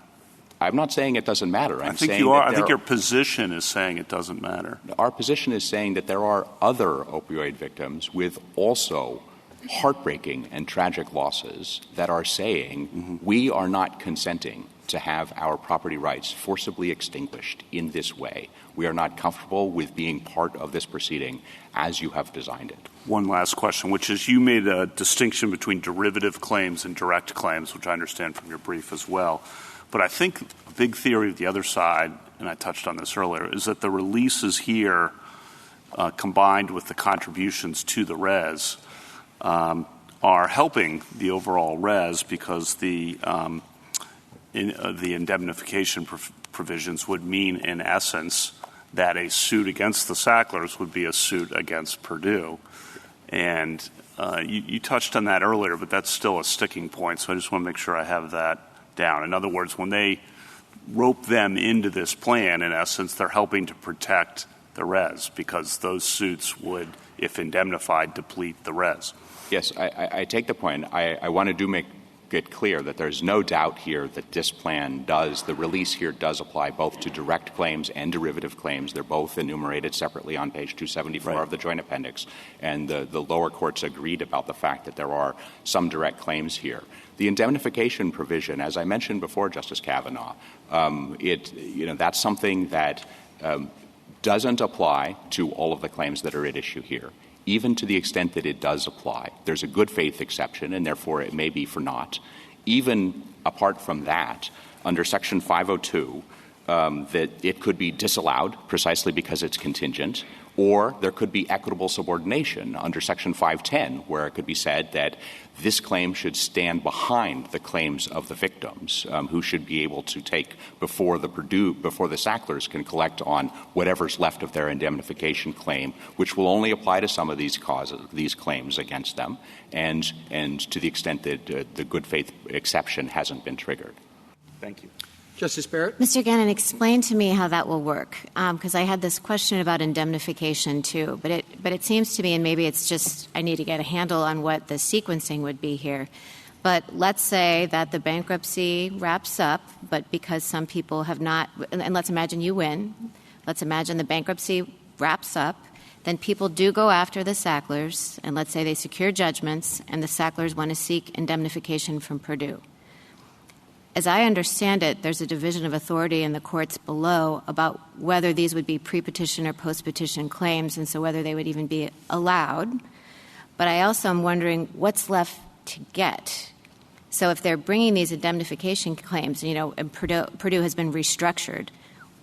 I'm not saying it doesn't matter. I think you are. I think your position is saying it doesn't matter. Our position is saying that there are other opioid victims with also heartbreaking and tragic losses that are saying we are not consenting to have our property rights forcibly extinguished in this way. We are not comfortable with being part of this proceeding as you have designed it. One last question, which is you made a distinction between derivative claims and direct claims, which I understand from your brief as well. But I think a big theory of the other side, and I touched on this earlier, is that the releases here combined with the contributions to the res are helping the overall res because the indemnification provisions would mean, in essence, that a suit against the Sacklers would be a suit against Purdue. And you touched on that earlier, but that's still a sticking point, so I just want to make sure I have that down. In other words, when they rope them into this plan. In essence, they're helping to protect the res because those suits would, if indemnified, deplete the res. Yes, I take the point. I want to make it clear that there's no doubt here that this plan the release here does apply both to direct claims and derivative claims. They're both enumerated separately on page 274 of the Joint Appendix. And the lower courts agreed about the fact that there are some direct claims here. The indemnification provision, as I mentioned before, Justice Kavanaugh, that's something that doesn't apply to all of the claims that are at issue here. Even to the extent that it does apply, there's a good faith exception, and therefore it may be for naught. Even apart from that, under Section 502, that it could be disallowed precisely because it's contingent, or there could be equitable subordination under Section 510, where it could be said that this claim should stand behind the claims of the victims, who should be able to take before the Sacklers can collect on whatever's left of their indemnification claim, which will only apply to some of these claims against them, and to the extent that the good faith exception hasn't been triggered. Thank you. Justice Barrett? Mr. Gannon, explain to me how that will work, because I had this question about indemnification too, but it seems to me, and maybe it's just I need to get a handle on what the sequencing would be here, but let's say that the bankruptcy wraps up, but because some people have not, and let's imagine you win, let's imagine the bankruptcy wraps up, then people do go after the Sacklers, and let's say they secure judgments, and the Sacklers want to seek indemnification from Purdue. As I understand it, there's a division of authority in the courts below about whether these would be pre-petition or post-petition claims, and so whether they would even be allowed. But I also am wondering what's left to get. So if they're bringing these indemnification claims, and Purdue has been restructured,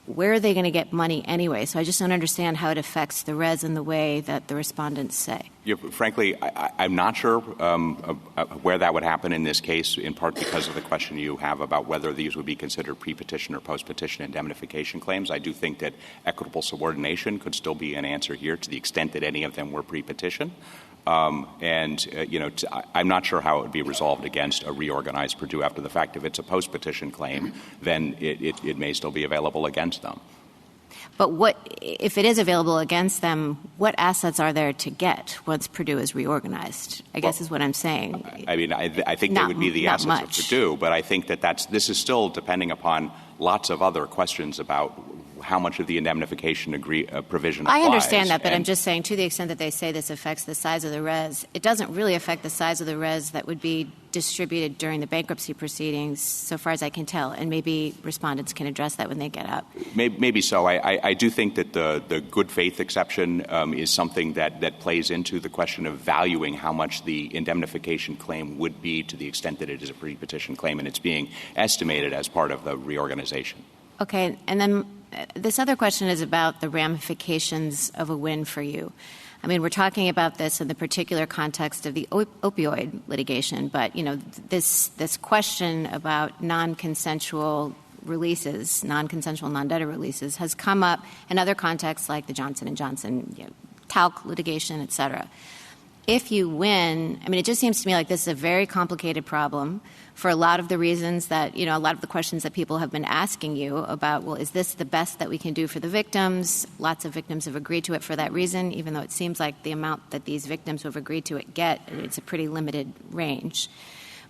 where are they going to get money anyway? So I just don't understand how it affects the res in the way that the respondents say. Yeah, frankly, I'm not sure where that would happen in this case, in part because of the question you have about whether these would be considered pre-petition or post-petition indemnification claims. I do think that equitable subordination could still be an answer here to the extent that any of them were pre-petition. I'm not sure how it would be resolved against a reorganized Purdue after the fact. If it's a post-petition claim, then it may still be available against them. But if it is available against them, what assets are there to get once Purdue is reorganized, I guess is what I'm saying. I think they would be the assets of Purdue, but I think this is still depending upon lots of other questions about how much of the indemnification provision applies. I understand that, but I'm just saying to the extent that they say this affects the size of the res, it doesn't really affect the size of the res that would be distributed during the bankruptcy proceedings, so far as I can tell, and maybe respondents can address that when they get up. Maybe so. I do think that the good faith exception is something that plays into the question of valuing how much the indemnification claim would be to the extent that it is a pre-petition claim, and it's being estimated as part of the reorganization. Okay, and then this other question is about the ramifications of a win for you. I mean, we're talking about this in the particular context of the opioid litigation, but, this question about non-consensual releases, non-consensual non-debtor releases, has come up in other contexts like the Johnson & Johnson, talc litigation, et cetera. If you win, it just seems to me like this is a very complicated problem for a lot of the reasons that, a lot of the questions that people have been asking you about, well, is this the best that we can do for the victims? Lots of victims have agreed to it for that reason, even though it seems like the amount that these victims who have agreed to it get, it's a pretty limited range.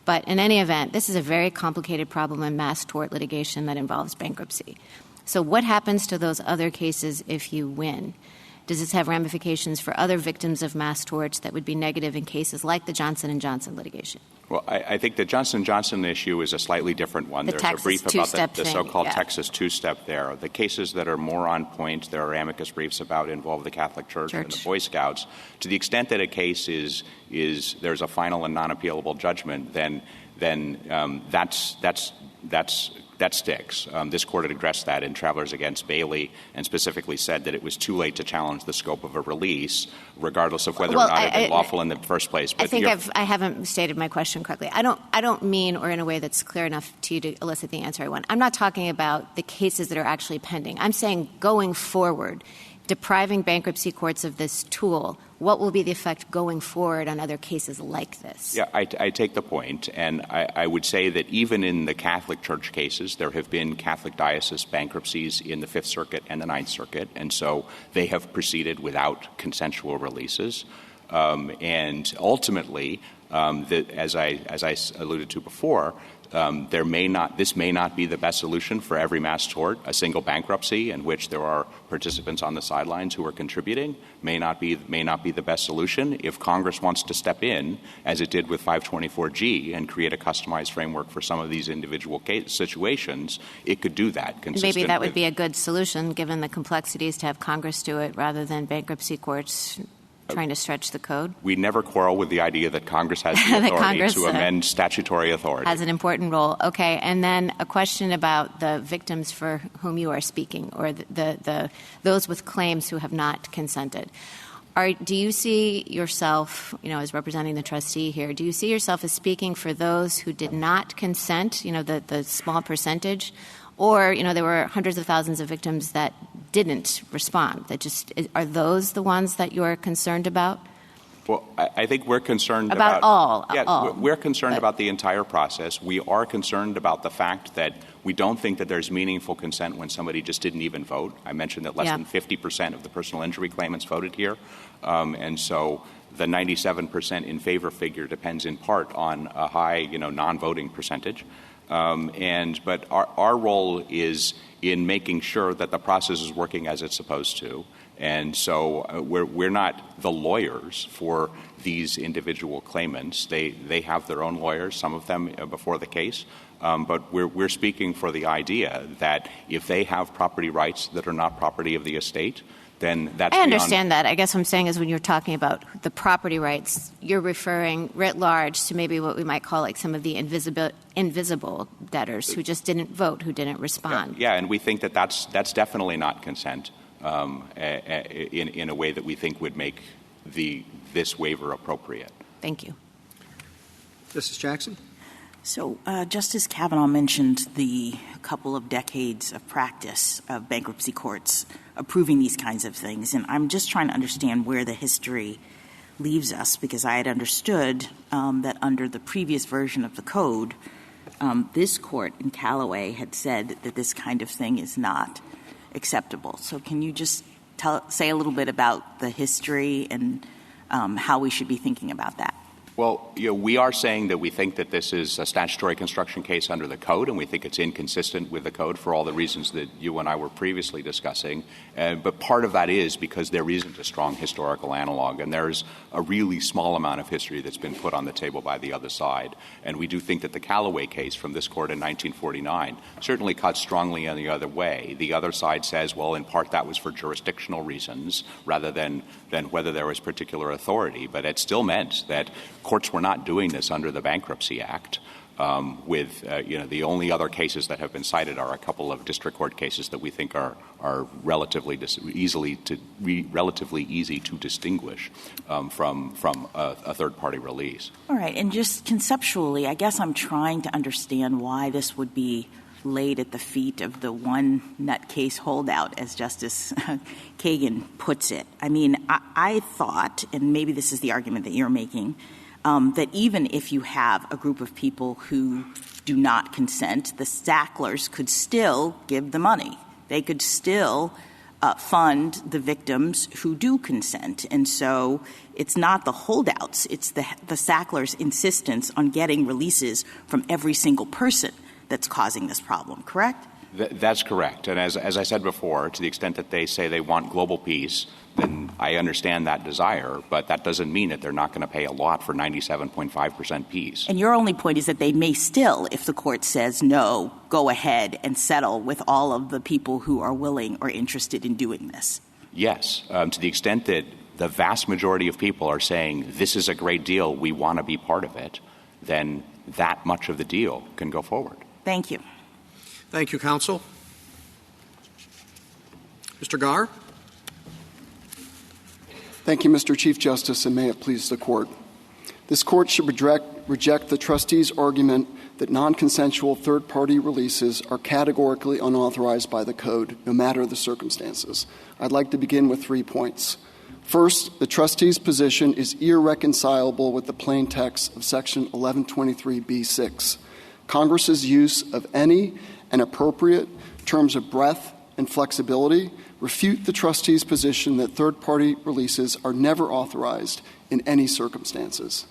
But in any event, this is a very complicated problem in mass tort litigation that involves bankruptcy. So what happens to those other cases if you win? Does this have ramifications for other victims of mass torts that would be negative in cases like the Johnson & Johnson litigation? Well, I think the Johnson & Johnson issue is a slightly different one. The There's Texas a brief about the so-called thing, yeah. Texas two-step there. The cases that are more on point, there are amicus briefs about involve the Catholic Church and the Boy Scouts. To the extent that a case is there's a final and non-appealable judgment, then that sticks. This court had addressed that in Travelers Against Bailey and specifically said that it was too late to challenge the scope of a release, regardless of whether or not it was lawful in the first place. But I haven't stated my question correctly. I don't mean, or in a way that's clear enough to you to elicit the answer I want. I'm not talking about the cases that are actually pending. I'm saying going forward, depriving bankruptcy courts of this tool, what will be the effect going forward on other cases like this? Yeah, I take the point, and I would say that even in the Catholic Church cases, there have been Catholic diocese bankruptcies in the Fifth Circuit and the Ninth Circuit, and so they have proceeded without consensual releases. And ultimately, as I alluded to before, this may not be the best solution for every mass tort. A single bankruptcy in which there are participants on the sidelines who are contributing may not be the best solution. If Congress wants to step in, as it did with 524G, and create a customized framework for some of these individual situations, it could do that. Maybe that would be a good solution, given the complexities, to have Congress do it rather than bankruptcy courts trying to stretch the code? We never quarrel with the idea that Congress has the authority Congress, to amend statutory authority. Has an important role. Okay, and then a question about the victims for whom you are speaking, or those with claims who have not consented. Do you see yourself, as representing the trustee here, do you see yourself as speaking for those who did not consent, the small percentage, or, there were hundreds of thousands of victims that didn't respond? Are those the ones that you're concerned about? Well, I think we're concerned about all. Yeah, all. We're concerned about the entire process. We are concerned about the fact that we don't think that there's meaningful consent when somebody just didn't even vote. I mentioned that less than 50% of the personal injury claimants voted here. And so the 97% in favor figure depends in part on a high, non-voting percentage. But our role is in making sure that the process is working as it's supposed to. And so we're not the lawyers for these individual claimants. They have their own lawyers, some of them before the case. But we're speaking for the idea that if they have property rights that are not property of the estate, then that's I understand that. I guess what I'm saying is when you're talking about the property rights, you're referring writ large to maybe what we might call like some of the invisible debtors who just didn't vote, who didn't respond. Yeah, and we think that that's definitely not consent in a way that we think would make this waiver appropriate. Thank you. Justice Jackson? So Justice Kavanaugh mentioned the couple of decades of practice of bankruptcy courts approving these kinds of things. And I'm just trying to understand where the history leaves us, because I had understood that under the previous version of the code, this court in Callaway had said that this kind of thing is not acceptable. So can you just say a little bit about the history and how we should be thinking about that? Well, we are saying that we think that this is a statutory construction case under the code, and we think it's inconsistent with the code for all the reasons that you and I were previously discussing. But part of that is because there isn't a strong historical analog, and there's a really small amount of history that's been put on the table by the other side. And we do think that the Callaway case from this court in 1949 certainly cuts strongly in the other way. The other side says, well, in part that was for jurisdictional reasons rather than whether there was particular authority. But it still meant that courts were not doing this under the Bankruptcy Act. The only other cases that have been cited are a couple of district court cases that we think are relatively easy to distinguish from a third-party release. All right. And just conceptually, I guess I'm trying to understand why this would be laid at the feet of the one nutcase holdout, as Justice Kagan puts it. I mean, I thought, and maybe this is the argument that you're making, that even if you have a group of people who do not consent, the Sacklers could still give the money. They could still fund the victims who do consent. And so it's not the holdouts. It's the Sacklers' insistence on getting releases from every single person that's causing this problem, correct? That's correct. And as I said before, to the extent that they say they want global peace, then I understand that desire, but that doesn't mean that they're not going to pay a lot for 97.5% peace. And your only point is that they may still, if the court says no, go ahead and settle with all of the people who are willing or interested in doing this. Yes, to the extent that the vast majority of people are saying this is a great deal, we want to be part of it, then that much of the deal can go forward. Thank you. Thank you, counsel. Mr. Garr. Thank you, Mr. Chief Justice, and may it please the Court. This Court should reject the trustee's argument that non-consensual third-party releases are categorically unauthorized by the Code, no matter the circumstances. I'd like to begin with 3 points. First, the trustee's position is irreconcilable with the plain text of Section 1123b6. Congress's use of any and appropriate terms of breadth and flexibility refute the trustee's position that third-party releases are never authorized in any circumstances.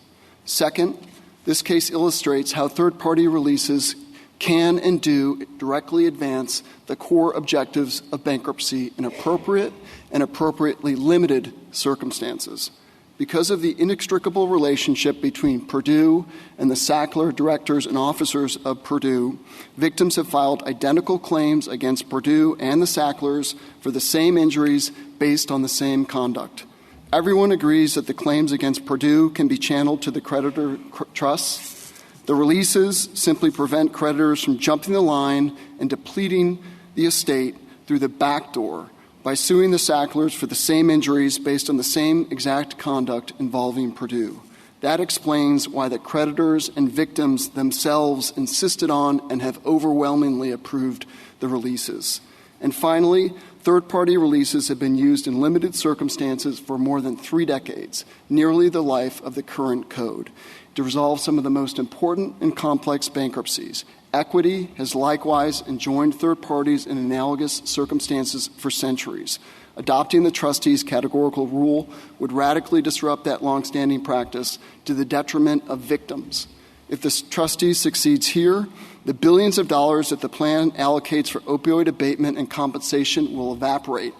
Second, this case illustrates how third-party releases can and do directly advance the core objectives of bankruptcy in appropriate and appropriately limited circumstances. Because of the inextricable relationship between Purdue and the Sackler directors and officers of Purdue, victims have filed identical claims against Purdue and the Sacklers for the same injuries based on the same conduct. Everyone agrees that the claims against Purdue can be channeled to the creditor trusts. The releases simply prevent creditors from jumping the line and depleting the estate through the back door by suing the Sacklers for the same injuries based on the same exact conduct involving Purdue. That explains why the creditors and victims themselves insisted on and have overwhelmingly approved the releases. And finally, third-party releases have been used in limited circumstances for more than 3 decades, nearly the life of the current code, to resolve some of the most important and complex bankruptcies. Equity has likewise enjoined third parties in analogous circumstances for centuries. Adopting the trustee's categorical rule would radically disrupt that longstanding practice to the detriment of victims. If the trustee succeeds here, the billions of dollars that the plan allocates for opioid abatement and compensation will evaporate.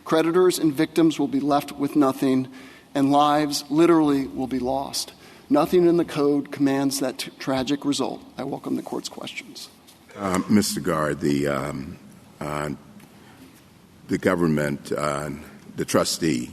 Creditors and victims will be left with nothing, and lives literally will be lost. Nothing in the code commands that tragic result. I welcome the Court's questions. Mr. Gard, the government, the trustee,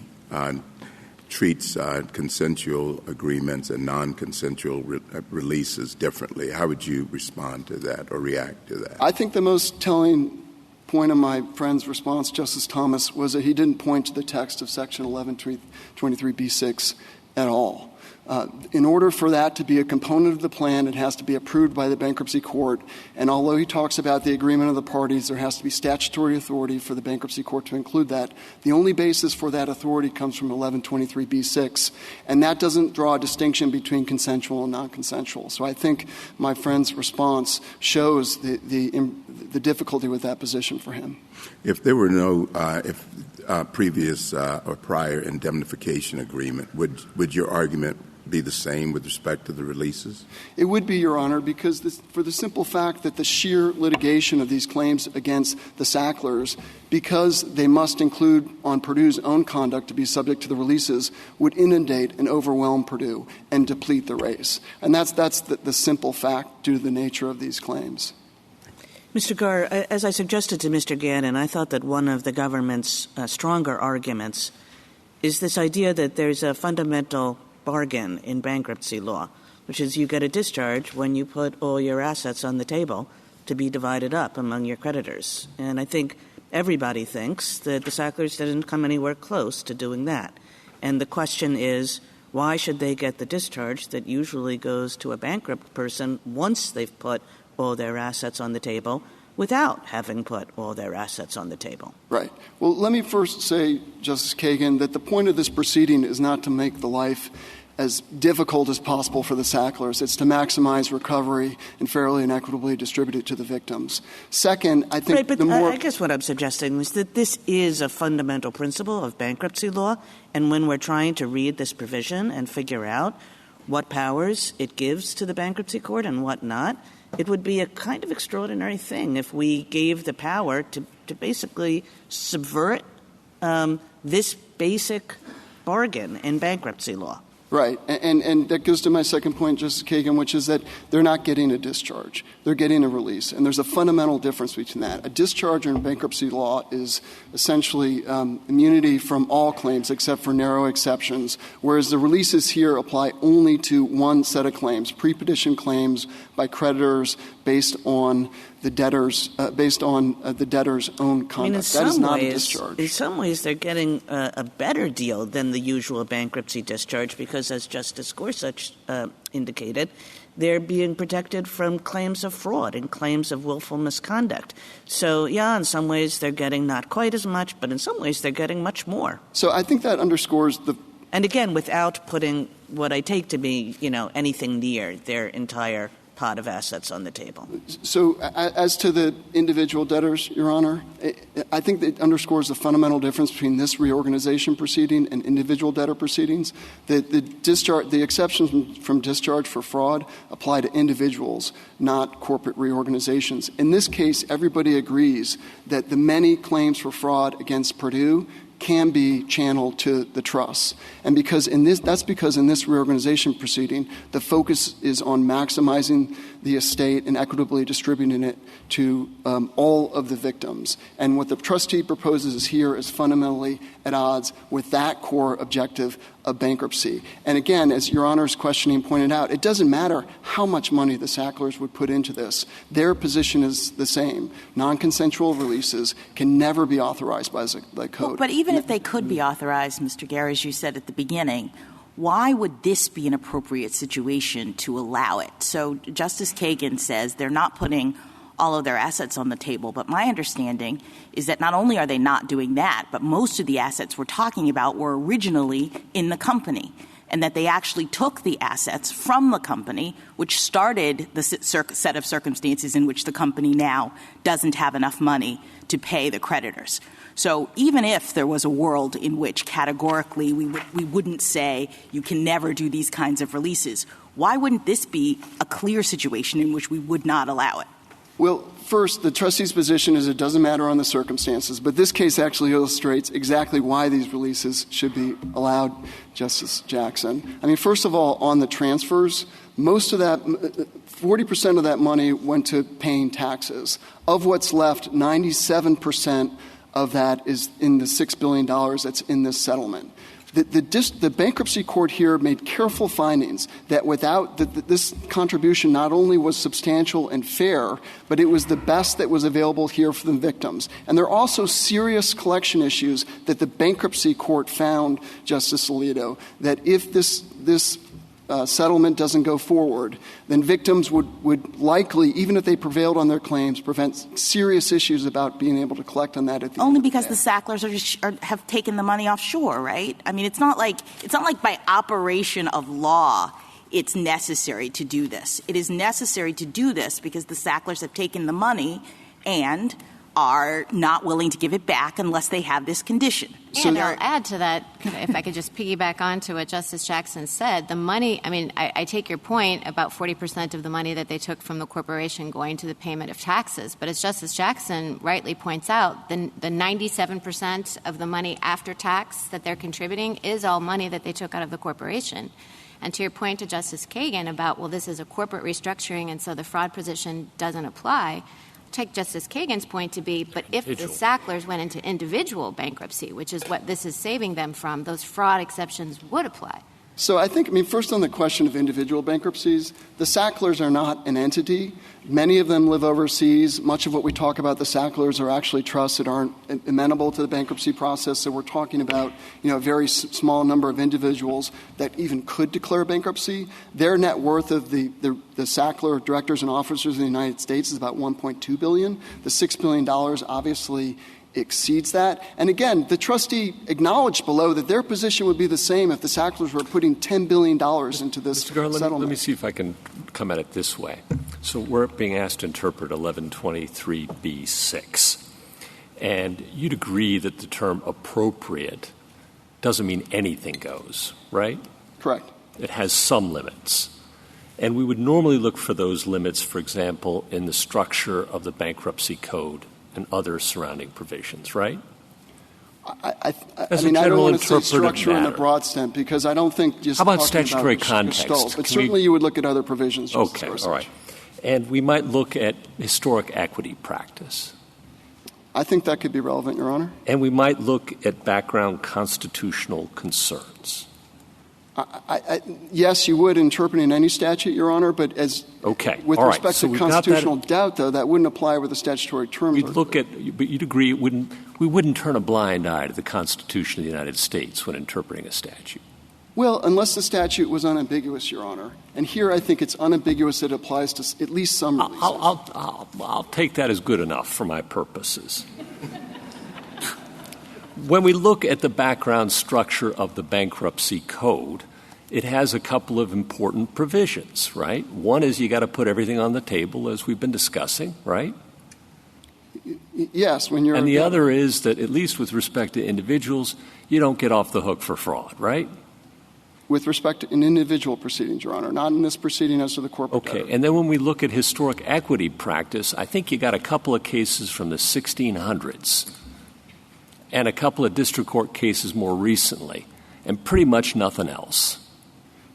treats consensual agreements and non-consensual releases differently. How would you respond to that or react to that? I think the most telling point of my friend's response, Justice Thomas, was that he didn't point to the text of Section 1123b6 at all. In order for that to be a component of the plan, it has to be approved by the bankruptcy court. And although he talks about the agreement of the parties, there has to be statutory authority for the bankruptcy court to include that. The only basis for that authority comes from 1123b6, and that doesn't draw a distinction between consensual and non-consensual. So I think my friend's response shows the difficulty with that position for him. If there were no previous or prior indemnification agreement, would your argument be the same with respect to the releases? It would be, Your Honor, because for the simple fact that the sheer litigation of these claims against the Sacklers, because they must include on Purdue's own conduct to be subject to the releases, would inundate and overwhelm Purdue and deplete the race. And that's the simple fact due to the nature of these claims. Mr. Garr, as I suggested to Mr. Gannon, I thought that one of the government's stronger arguments is this idea that there's a fundamental bargain in bankruptcy law, which is you get a discharge when you put all your assets on the table to be divided up among your creditors. And I think everybody thinks that the Sacklers didn't come anywhere close to doing that. And the question is, why should they get the discharge that usually goes to a bankrupt person once they've put all their assets on the table without having put all their assets on the table? Right. Well, let me first say, Justice Kagan, that the point of this proceeding is not to make the life as difficult as possible for the Sacklers. It's to maximize recovery and fairly and equitably distribute it to the victims. Second, I think I guess what I'm suggesting is that this is a fundamental principle of bankruptcy law, and when we're trying to read this provision and figure out what powers it gives to the bankruptcy court and what not, it would be a kind of extraordinary thing if we gave the power to basically subvert this basic bargain in bankruptcy law. Right. And that goes to my second point, Justice Kagan, which is that they're not getting a discharge. They're getting a release. And there's a fundamental difference between that. A discharge in bankruptcy law is essentially immunity from all claims except for narrow exceptions, whereas the releases here apply only to one set of claims, pre-petition claims by creditors based on the debtor's own conduct. That is not a discharge. In some ways, they're getting a better deal than the usual bankruptcy discharge because, as Justice Gorsuch indicated, they're being protected from claims of fraud and claims of willful misconduct. So, yeah, in some ways they're getting not quite as much, but in some ways they're getting much more. So I think that underscores And again, without putting what I take to be, anything near their entire pot of assets on the table. So as to the individual debtors, Your Honor, I think that underscores the fundamental difference between this reorganization proceeding and individual debtor proceedings. The exceptions from discharge for fraud apply to individuals, not corporate reorganizations. In this case, everybody agrees that the many claims for fraud against Purdue can be channeled to the trusts. And that's because in this reorganization proceeding, the focus is on maximizing the estate and equitably distributing it to all of the victims. And what the trustee proposes here is fundamentally at odds with that core objective of bankruptcy. And again, as Your Honor's questioning pointed out, it doesn't matter how much money the Sacklers would put into this. Their position is the same. Non-consensual releases can never be authorized by the code. Well, but even if they could be authorized, Mr. Gare, as you said at the beginning, why would this be an appropriate situation to allow it? So Justice Kagan says they're not putting all of their assets on the table. But my understanding is that not only are they not doing that, but most of the assets we're talking about were originally in the company, and that they actually took the assets from the company, which started the set of circumstances in which the company now doesn't have enough money to pay the creditors. So even if there was a world in which categorically we wouldn't say you can never do these kinds of releases, why wouldn't this be a clear situation in which we would not allow it? Well, first, the trustee's position is it doesn't matter on the circumstances, but this case actually illustrates exactly why these releases should be allowed, Justice Jackson. I mean, first of all, on the transfers, most of that, 40% of that money went to paying taxes. Of what's left, 97% of that is in the $6 billion that's in this settlement. The bankruptcy court here made careful findings that without this contribution not only was substantial and fair, but it was the best that was available here for the victims. And there are also serious collection issues that the bankruptcy court found, Justice Alito, that if this settlement doesn't go forward, then victims would likely, even if they prevailed on their claims, prevent serious issues about being able to collect on that at the Only end because of the the Sacklers have taken the money offshore, right? I mean, it's not like by operation of law it's necessary to do this. It is necessary to do this because the Sacklers have taken the money and are not willing to give it back unless they have this condition. And I'll add to that, if I could just piggyback on to what Justice Jackson said, the money, I mean, I take your point about 40% of the money that they took from the corporation going to the payment of taxes. But as Justice Jackson rightly points out, the 97% of the money after tax that they're contributing is all money that they took out of the corporation. And to your point to Justice Kagan about, well, this is a corporate restructuring and so the fraud position doesn't apply, take Justice Kagan's point to be, but if the Sacklers went into individual bankruptcy, which is what this is saving them from, those fraud exceptions would apply. So I think, first on the question of individual bankruptcies, the Sacklers are not an entity. Many of them live overseas. Much of what we talk about the Sacklers are actually trusts that aren't amenable to the bankruptcy process. So we're talking about, a very small number of individuals that even could declare bankruptcy. Their net worth of the Sackler directors and officers in the United States is about $1.2 billion. The $6 billion obviously exceeds that. And again, the trustee acknowledged below that their position would be the same if the Sacklers were putting $10 billion into this Mr. Garland, settlement. let me see if I can come at it this way. So we're being asked to interpret 1123B6. And you'd agree that the term appropriate doesn't mean anything goes, right? Correct. It has some limits. And we would normally look for those limits, for example, in the structure of the Bankruptcy Code and other surrounding provisions, right? I don't want to say structure in a broad sense because I don't think just how about talking statutory about context? But certainly you would look at other provisions. Okay, all right. And we might look at historic equity practice. I think that could be relevant, Your Honor. And we might look at background constitutional concerns. Yes, you would interpret in any statute, Your Honor, but with respect to constitutional doubt, though, that wouldn't apply where the statutory terms are. But you'd agree we wouldn't turn a blind eye to the Constitution of the United States when interpreting a statute. Well, unless the statute was unambiguous, Your Honor. And here I think it's unambiguous that it applies to at least some releases. I'll take that as good enough for my purposes. When we look at the background structure of the Bankruptcy Code, it has a couple of important provisions, right? One is you got to put everything on the table, as we've been discussing, right? Yes. And the other is that, at least with respect to individuals, you don't get off the hook for fraud, right? With respect to an individual proceedings, Your Honor, not in this proceeding as to the corporate debtor. And then when we look at historic equity practice, I think you got a couple of cases from the 1600s and a couple of district court cases more recently, and pretty much nothing else.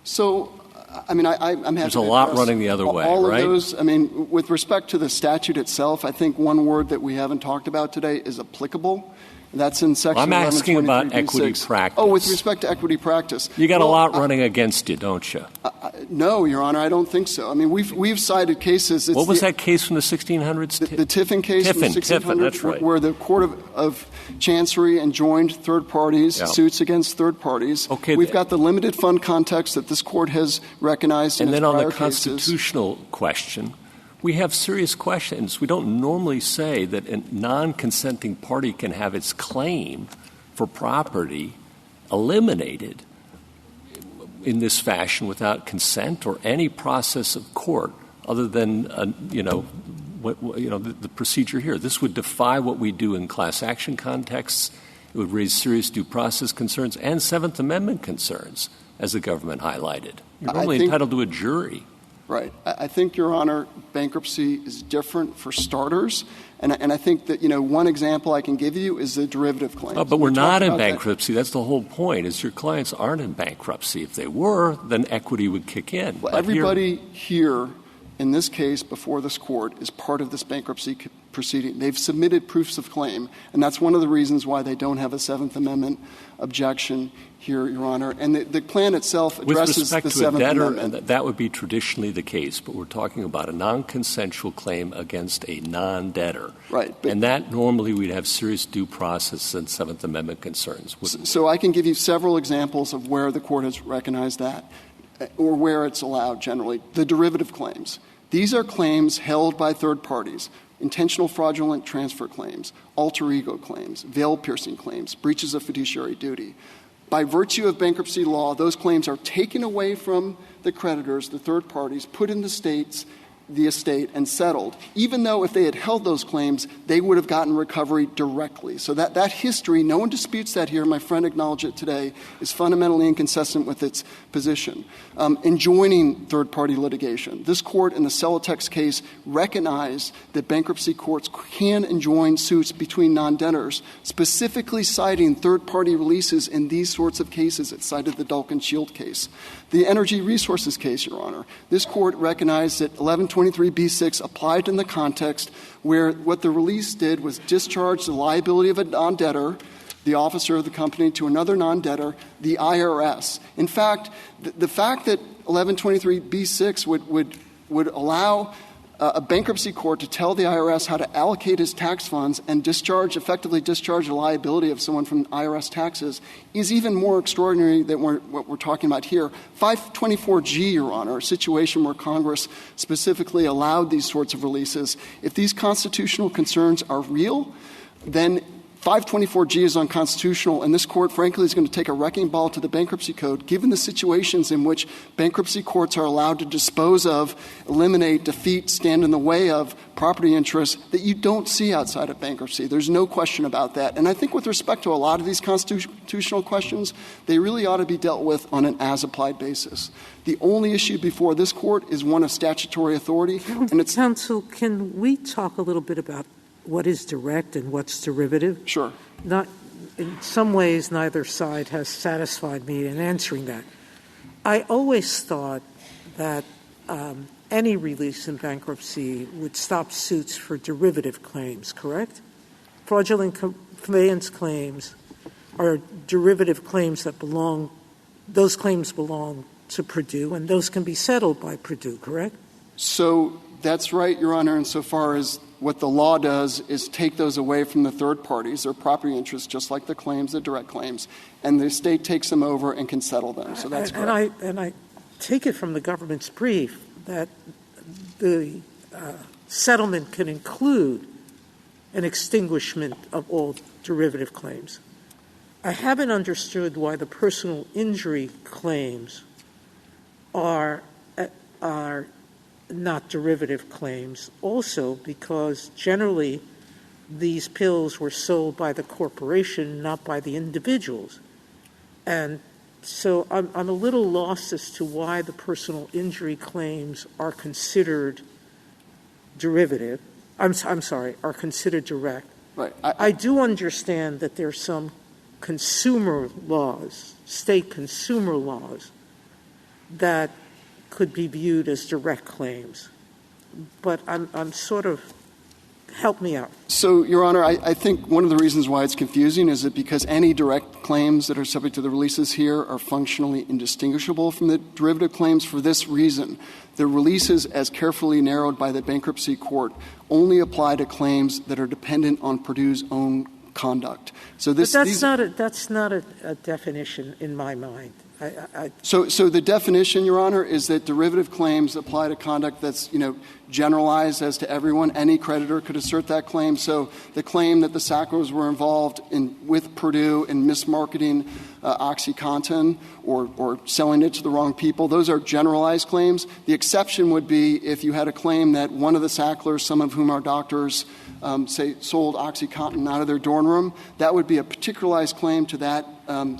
So, I'm happy There's a lot running the other way, all right? Of those, with respect to the statute itself, I think one word that we haven't talked about today is applicable. That's in Section I'm asking about equity practice. Oh, with respect to equity practice. You got a lot running against you, don't you? No, Your Honor, I don't think so. We've cited cases. What was that case from the 1600s? The Tiffin case from the 1600s, Tiffin, that's right. Where the Court of Chancery enjoined third parties, suits against third parties. Okay, We've got the limited fund context that this Court has recognized in its prior cases. And then on the constitutional question, we have serious questions. We don't normally say that a non-consenting party can have its claim for property eliminated in this fashion without consent or any process of court other than, the procedure here. This would defy what we do in class action contexts. It would raise serious due process concerns and Seventh Amendment concerns, as the government highlighted. You're normally entitled to a jury. Right. I think, Your Honor, bankruptcy is different for starters. And I think that, one example I can give you is the derivative claims. But we're not in bankruptcy. That's the whole point, is your clients aren't in bankruptcy. If they were, then equity would kick in. Well, everybody here in this case before this Court is part of this bankruptcy proceeding. They've submitted proofs of claim, and that's one of the reasons why they don't have a Seventh Amendment objection here, Your Honor. And the plan itself addresses the Seventh Amendment. With respect to a debtor, that would be traditionally the case, but we're talking about a non-consensual claim against a non-debtor. Right. And that normally we'd have serious due process and Seventh Amendment concerns. So I can give you several examples of where the Court has recognized that, or where it's allowed generally. The derivative claims. These are claims held by third parties. Intentional fraudulent transfer claims, alter ego claims, veil-piercing claims, breaches of fiduciary duty. By virtue of bankruptcy law, those claims are taken away from the creditors, the third parties, put in the estate, and settled, even though if they had held those claims, they would have gotten recovery directly. So that history, no one disputes that here, my friend acknowledged it today, is fundamentally inconsistent with its position. Enjoining third-party litigation. This Court in the Celotex case recognized that bankruptcy courts can enjoin suits between non-debtors, specifically citing third-party releases in these sorts of cases. It cited the Dulcan Shield case. The Energy Resources case, Your Honor. This Court recognized that 1123b6 applied in the context where what the release did was discharge the liability of a non-debtor, the officer of the company, to another non-debtor, the IRS. In fact, the fact that 1123b6 would allow a bankruptcy court to tell the IRS how to allocate its tax funds and effectively discharge the liability of someone from IRS taxes is even more extraordinary than what we're talking about here. 524G, Your Honor, a situation where Congress specifically allowed these sorts of releases. If these constitutional concerns are real, then 524G is unconstitutional, and this Court, frankly, is going to take a wrecking ball to the Bankruptcy Code, given the situations in which bankruptcy courts are allowed to dispose of, eliminate, defeat, stand in the way of property interests that you don't see outside of bankruptcy. There's no question about that. And I think with respect to a lot of these constitutional questions, they really ought to be dealt with on an as-applied basis. The only issue before this Court is one of statutory authority. And it's Counsel, can we talk a little bit about what is direct and what's derivative? Sure. In some ways, neither side has satisfied me in answering that. I always thought that any release in bankruptcy would stop suits for derivative claims, correct? Fraudulent conveyance claims are derivative claims that belong those claims belong to Purdue, and those can be settled by Purdue, correct? So that's right, Your Honor, insofar as what the law does is take those away from the third parties, their property interests, just like the claims, the direct claims, and the state takes them over and can settle them. So that's correct. And I take it from the government's brief that the settlement can include an extinguishment of all derivative claims. I haven't understood why the personal injury claims are not derivative claims, also because generally these pills were sold by the corporation, not by the individuals. And so I'm a little lost as to why the personal injury claims are considered derivative. I'm sorry, are considered direct. Right. I do understand that there are some consumer laws, state consumer laws, that could be viewed as direct claims. But I'm sort of — help me out. So, Your Honor, I think one of the reasons why it's confusing is that because any direct claims that are subject to the releases here are functionally indistinguishable from the derivative claims for this reason. The releases, as carefully narrowed by the bankruptcy court, only apply to claims that are dependent on Purdue's own conduct. So this, but that's not a definition in my mind. So the definition, Your Honor, is that derivative claims apply to conduct that's, generalized as to everyone. Any creditor could assert that claim. So the claim that the Sacklers were involved with Purdue in mismarketing OxyContin or selling it to the wrong people, those are generalized claims. The exception would be if you had a claim that one of the Sacklers, some of whom are doctors, say sold OxyContin out of their dorm room. That would be a particularized claim to that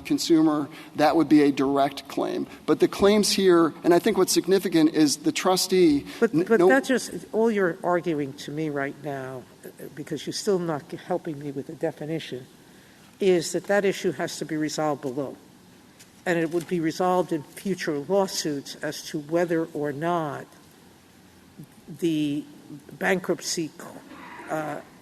consumer. That would be a direct claim. But the claims here, and I think what's significant is the trustee. But that's just all you're arguing to me right now, because you're still not helping me with the definition, is that issue has to be resolved below. And it would be resolved in future lawsuits as to whether or not the bankruptcy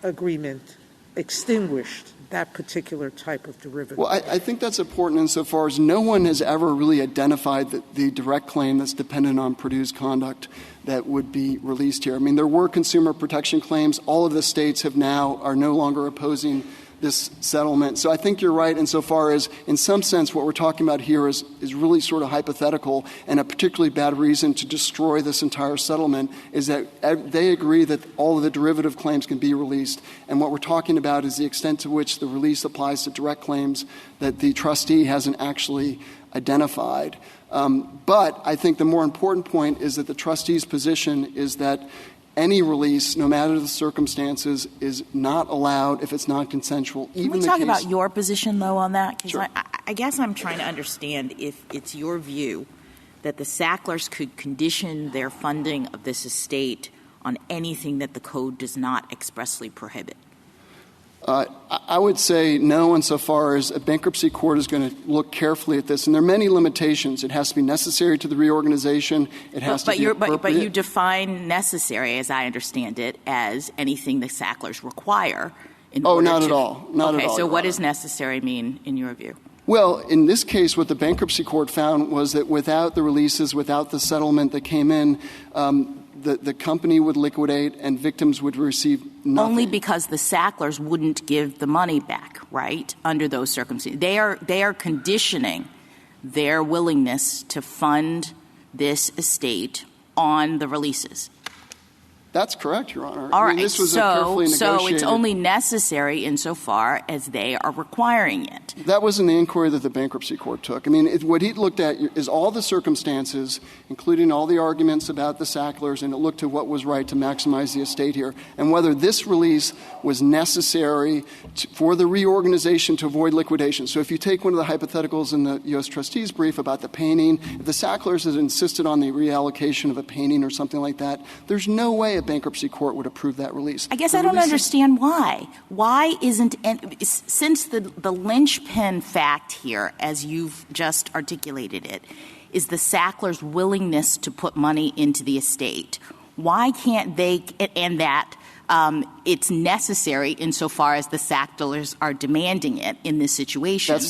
agreement extinguished that particular type of derivative. Well, I think that's important insofar as no one has ever really identified the direct claim that's dependent on Purdue's conduct that would be released here. I mean, there were consumer protection claims. All of the states are no longer opposing this settlement. So I think you're right insofar as, in some sense, what we're talking about here is really sort of hypothetical, and a particularly bad reason to destroy this entire settlement is that they agree that all of the derivative claims can be released, and what we're talking about is the extent to which the release applies to direct claims that the trustee hasn't actually identified. But I think the more important point is that the trustee's position is that any release, no matter the circumstances, is not allowed if it's not consensual. Can we talk about your position, though, on that? Because sure. I guess I'm trying to understand if it's your view that the Sacklers could condition their funding of this estate on anything that the code does not expressly prohibit. I would say no insofar as a bankruptcy court is going to look carefully at this. And there are many limitations. It has to be necessary to the reorganization. It has to be appropriate. But you define necessary, as I understand it, as anything the Sacklers require. Not at all. Not at all. Okay, so what does necessary mean in your view? Well, in this case, what the bankruptcy court found was that without the releases, without the settlement that came in, the company would liquidate and victims would receive nothing. Only because the Sacklers wouldn't give the money back, right, under those circumstances. They are conditioning their willingness to fund this estate on the releases. That's correct, Your Honor. All right. This was a carefully negotiated. So it's only necessary insofar as they are requiring it. That wasn't the inquiry that the bankruptcy court took. I mean, what he looked at is all the circumstances, including all the arguments about the Sacklers, and it looked to what was right to maximize the estate here, and whether this release was necessary for the reorganization to avoid liquidation. So if you take one of the hypotheticals in the U.S. trustee's brief about the painting, if the Sacklers had insisted on the reallocation of a painting or something like that, there's no way a bankruptcy court would approve that release. I guess I don't understand why. Why isn't – since the linchpin fact here, as you've just articulated it, is the Sacklers' willingness to put money into the estate, why can't they – and that it's necessary insofar as the Sacklers are demanding it in this situation.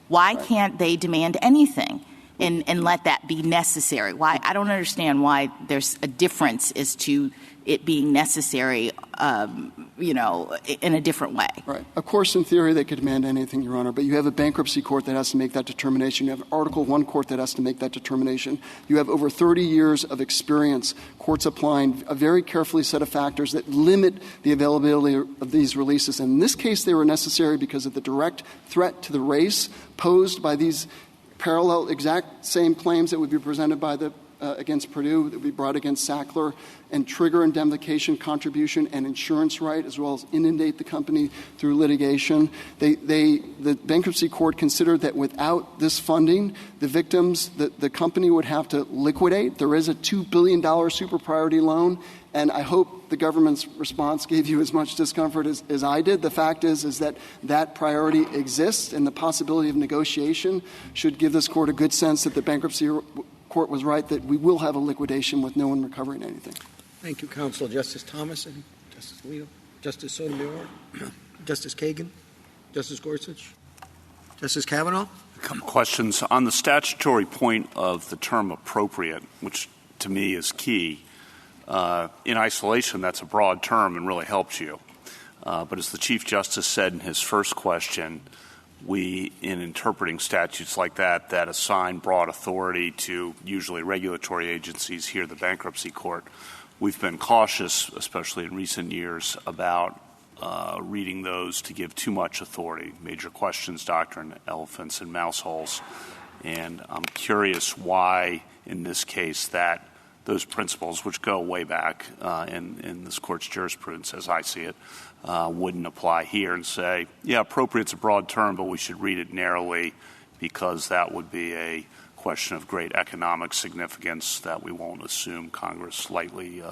Why can't they demand anything? and let that be necessary. Why? I don't understand why there's a difference as to it being necessary, in a different way. Right. Of course, in theory, they could demand anything, Your Honor, but you have a bankruptcy court that has to make that determination. You have an Article I court that has to make that determination. You have over 30 years of experience, courts applying a very carefully set of factors that limit the availability of these releases. And in this case, they were necessary because of the direct threat to the race posed by these parallel exact same claims that would be presented by against Purdue, that would be brought against Sackler, and trigger indemnification, contribution, and insurance right, as well as inundate the company through litigation. The bankruptcy court considered that without this funding, the victims, the company would have to liquidate. There is a $2 billion super priority loan, and I hope the government's response gave you as much discomfort as I did. The fact is that priority exists, and the possibility of negotiation should give this court a good sense that the bankruptcy court was right, that we will have a liquidation with no one recovering anything. Thank you, counsel. Justice Thomas and Justice Alito, Justice Sotomayor, Justice Kagan, Justice Gorsuch, Justice Kavanaugh. A couple questions. On the statutory point of the term appropriate, which to me is key, in isolation, that's a broad term and really helps you. But as the Chief Justice said in his first question, we, in interpreting statutes like that assign broad authority to usually regulatory agencies, here the bankruptcy court, we've been cautious, especially in recent years, about reading those to give too much authority. Major questions doctrine, elephants and mouse holes. And I'm curious why, in this case, that those principles, which go way back in this court's jurisprudence, as I see it, wouldn't apply here and say, yeah, appropriate's a broad term, but we should read it narrowly because that would be a question of great economic significance that we won't assume Congress lightly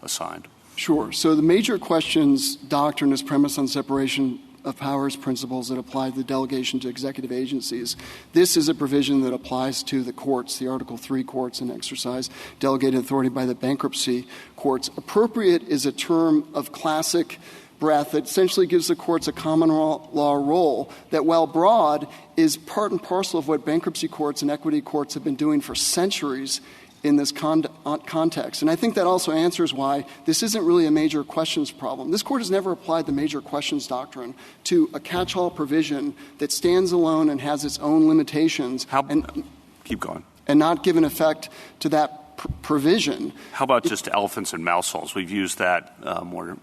assigned. Sure. So the major questions doctrine is premised on separation of powers principles that apply to the delegation to executive agencies. This is a provision that applies to the courts, the Article III courts, and exercise delegated authority by the bankruptcy courts. Appropriate is a term of classic breadth that essentially gives the courts a common law role that, while broad, is part and parcel of what bankruptcy courts and equity courts have been doing for centuries in this context. And I think that also answers why this isn't really a major questions problem. This court has never applied the major questions doctrine to a catch-all provision that stands alone and has its own limitations. Keep going. And not given effect to that provision. How about just elephants and mouse holes? We've used that more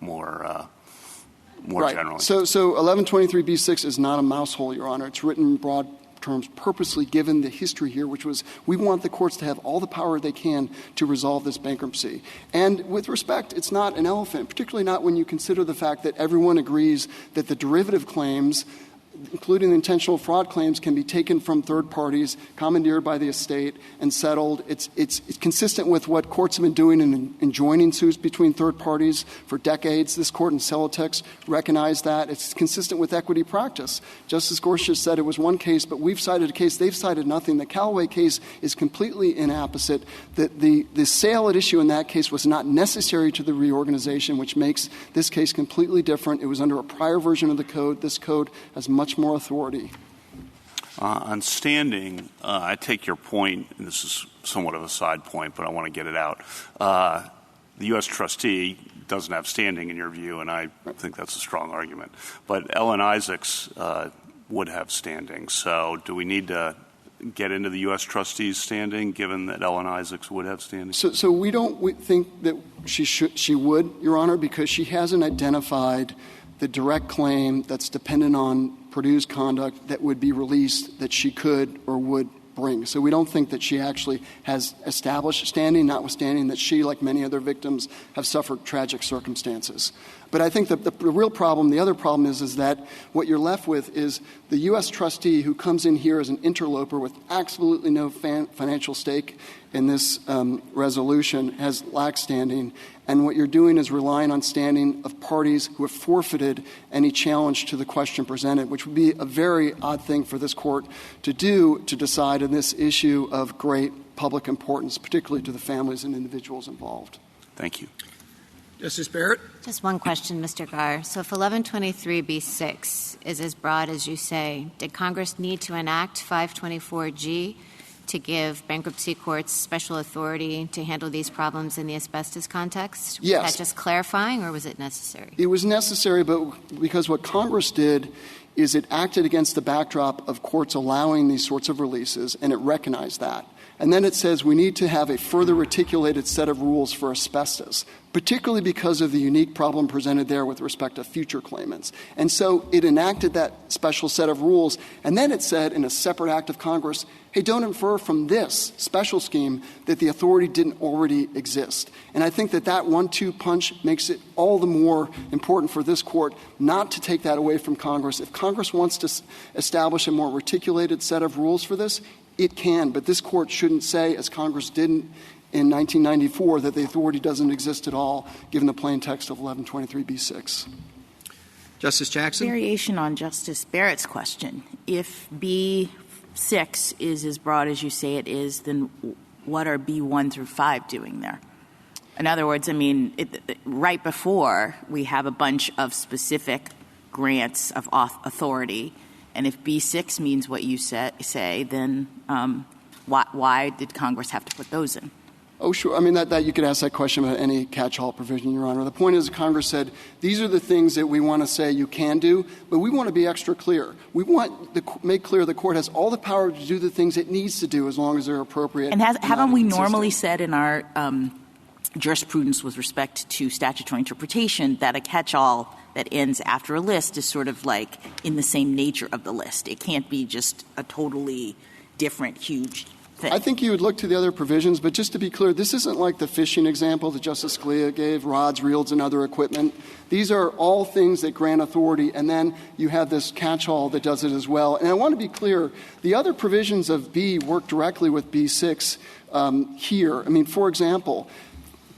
right. Generally. So 1123b6 is not a mouse hole, Your Honor. It's written in broad terms purposely, given the history here, which was we want the courts to have all the power they can to resolve this bankruptcy. And with respect, it's not an elephant, particularly not when you consider the fact that everyone agrees that the derivative claims, including the intentional fraud claims, can be taken from third parties, commandeered by the estate, and settled. It's consistent with what courts have been doing in enjoining suits between third parties for decades. This court in Celotex recognized that. It's consistent with equity practice. Justice Gorsuch said it was one case, but we've cited a case. They've cited nothing. The Callaway case is completely inapposite. The sale at issue in that case was not necessary to the reorganization, which makes this case completely different. It was under a prior version of the code. This code has much more authority. On standing, I take your point, and this is somewhat of a side point, but I want to get it out. The U.S. trustee doesn't have standing in your view, and I think that's a strong argument. But Ellen Isaacs would have standing. So do we need to get into the U.S. trustee's standing, given that Ellen Isaacs would have standing? So we think that she would, Your Honor, because she hasn't identified the direct claim that's dependent on Purdue's conduct that would be released that she could or would bring. So we don't think that she actually has established standing, notwithstanding that she, like many other victims, have suffered tragic circumstances. But I think that the real problem, the other problem is that what you're left with is the U.S. trustee who comes in here as an interloper with absolutely no financial stake in this resolution has lacked standing. And what you're doing is relying on standing of parties who have forfeited any challenge to the question presented, which would be a very odd thing for this court to do, to decide on this issue of great public importance, particularly to the families and individuals involved. Thank you. Justice Barrett? Just one question, Mr. Garr. So if 1123b6 is as broad as you say, did Congress need to enact 524G to give bankruptcy courts special authority to handle these problems in the asbestos context? Yes. Was that just clarifying, or was it necessary? It was necessary, but because what Congress did is it acted against the backdrop of courts allowing these sorts of releases, and it recognized that. And then it says we need to have a further articulated set of rules for asbestos, particularly because of the unique problem presented there with respect to future claimants. And so it enacted that special set of rules, and then it said in a separate act of Congress, hey, don't infer from this special scheme that the authority didn't already exist. And I think that that 1-2 punch makes it all the more important for this Court not to take that away from Congress. If Congress wants to establish a more articulated set of rules for this, it can, but this Court shouldn't say, as Congress didn't in 1994, that the authority doesn't exist at all, given the plain text of 1123b6. Justice Jackson? Variation on Justice Barrett's question. If B6 is as broad as you say it is, then what are B1 through 5 doing there? In other words, I mean, right before we have a bunch of specific grants of authority, and if B6 means what you say, then why did Congress have to put those in? Oh, sure. I mean, that you could ask that question about any catch-all provision, Your Honor. The point is Congress said these are the things that we want to say you can do, but we want to be extra clear. We want to make clear the Court has all the power to do the things it needs to do as long as they're appropriate. And haven't we normally said in our jurisprudence with respect to statutory interpretation that a catch-all that ends after a list is sort of like in the same nature of the list? It can't be just a totally different, huge thing. I think you would look to the other provisions, but just to be clear, this isn't like the fishing example that Justice Scalia gave, rods, reels, and other equipment. These are all things that grant authority, and then you have this catch-all that does it as well. And I want to be clear, the other provisions of B work directly with B6 here. I mean, for example,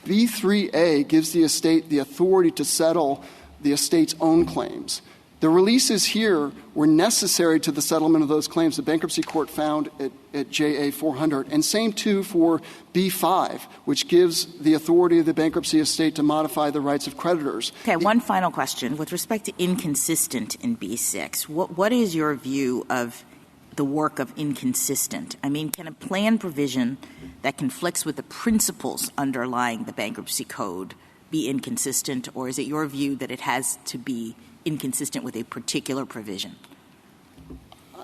B3A gives the estate the authority to settle the estate's own claims. The releases here were necessary to the settlement of those claims. The bankruptcy court found at JA 400. And same, too, for B5, which gives the authority of the bankruptcy estate to modify the rights of creditors. Okay, one final question. With respect to inconsistent in B6, what is your view of the work of inconsistent? I mean, can a plan provision that conflicts with the principles underlying the Bankruptcy Code be inconsistent, or is it your view that it has to be inconsistent with a particular provision?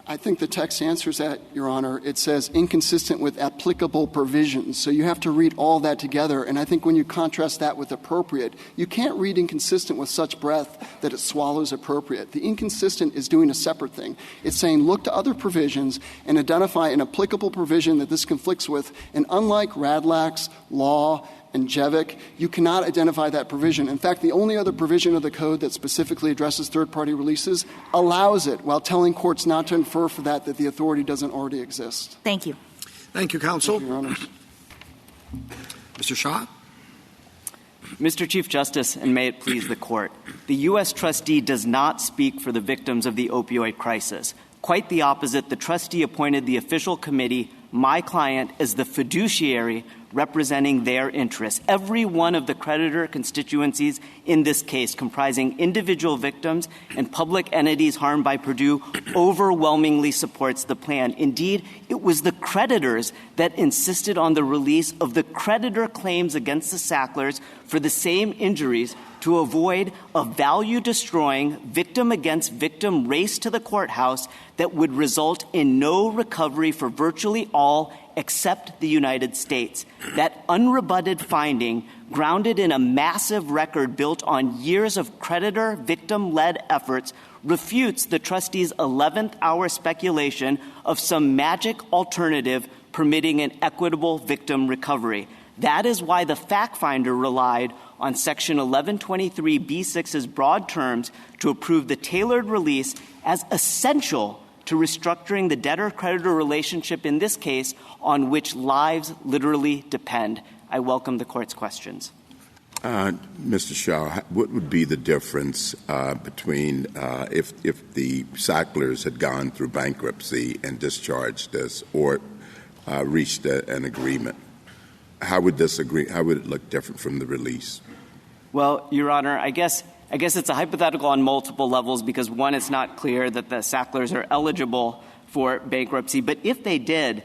I think the text answers that, Your Honor. It says inconsistent with applicable provisions. So you have to read all that together. And I think when you contrast that with appropriate, you can't read inconsistent with such breadth that it swallows appropriate. The inconsistent is doing a separate thing. It's saying look to other provisions and identify an applicable provision that this conflicts with. And unlike Radlax, Law, and Jevick, you cannot identify that provision. In fact, the only other provision of the Code that specifically addresses third-party releases allows it, while telling courts not to infer for that the authority doesn't already exist. Thank you. Thank you, counsel. Thank you, Your Honor. Mr. Shaw? Mr. Chief Justice, and may it please the Court, the U.S. trustee does not speak for the victims of the opioid crisis. Quite the opposite, the trustee appointed the official committee, my client, as the fiduciary representing their interests. Every one of the creditor constituencies in this case, comprising individual victims and public entities harmed by Purdue, overwhelmingly supports the plan. Indeed, it was the creditors that insisted on the release of the creditor claims against the Sacklers for the same injuries to avoid a value-destroying victim-against-victim race to the courthouse that would result in no recovery for virtually all except the United States. That unrebutted finding, grounded in a massive record built on years of creditor-victim-led efforts, refutes the trustee's 11th hour speculation of some magic alternative permitting an equitable victim recovery. That is why the fact finder relied on Section 1123B6's broad terms to approve the tailored release as essential to restructuring the debtor-creditor relationship in this case, on which lives literally depend. I welcome the Court's questions. Mr. Shaw, what would be the difference between if the Sacklers had gone through bankruptcy and discharged us or reached an agreement? How would it look different from the release? Well, Your Honor, I guess it's a hypothetical on multiple levels because, one, it's not clear that the Sacklers are eligible for bankruptcy. But if they did,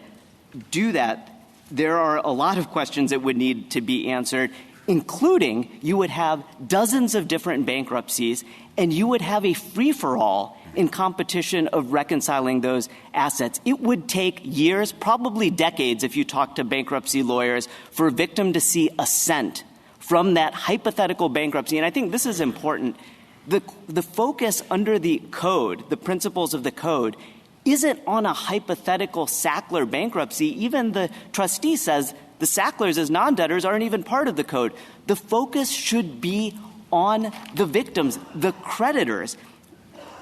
do that, there are a lot of questions that would need to be answered, including you would have dozens of different bankruptcies, and you would have a free-for-all in competition of reconciling those assets. It would take years, probably decades, if you talk to bankruptcy lawyers, for a victim to see assent from that hypothetical bankruptcy. And I think this is important. The focus under the code, the principles of the code, isn't on a hypothetical Sackler bankruptcy. Even the trustee says the Sacklers as non-debtors aren't even part of the code. The focus should be on the victims, the creditors.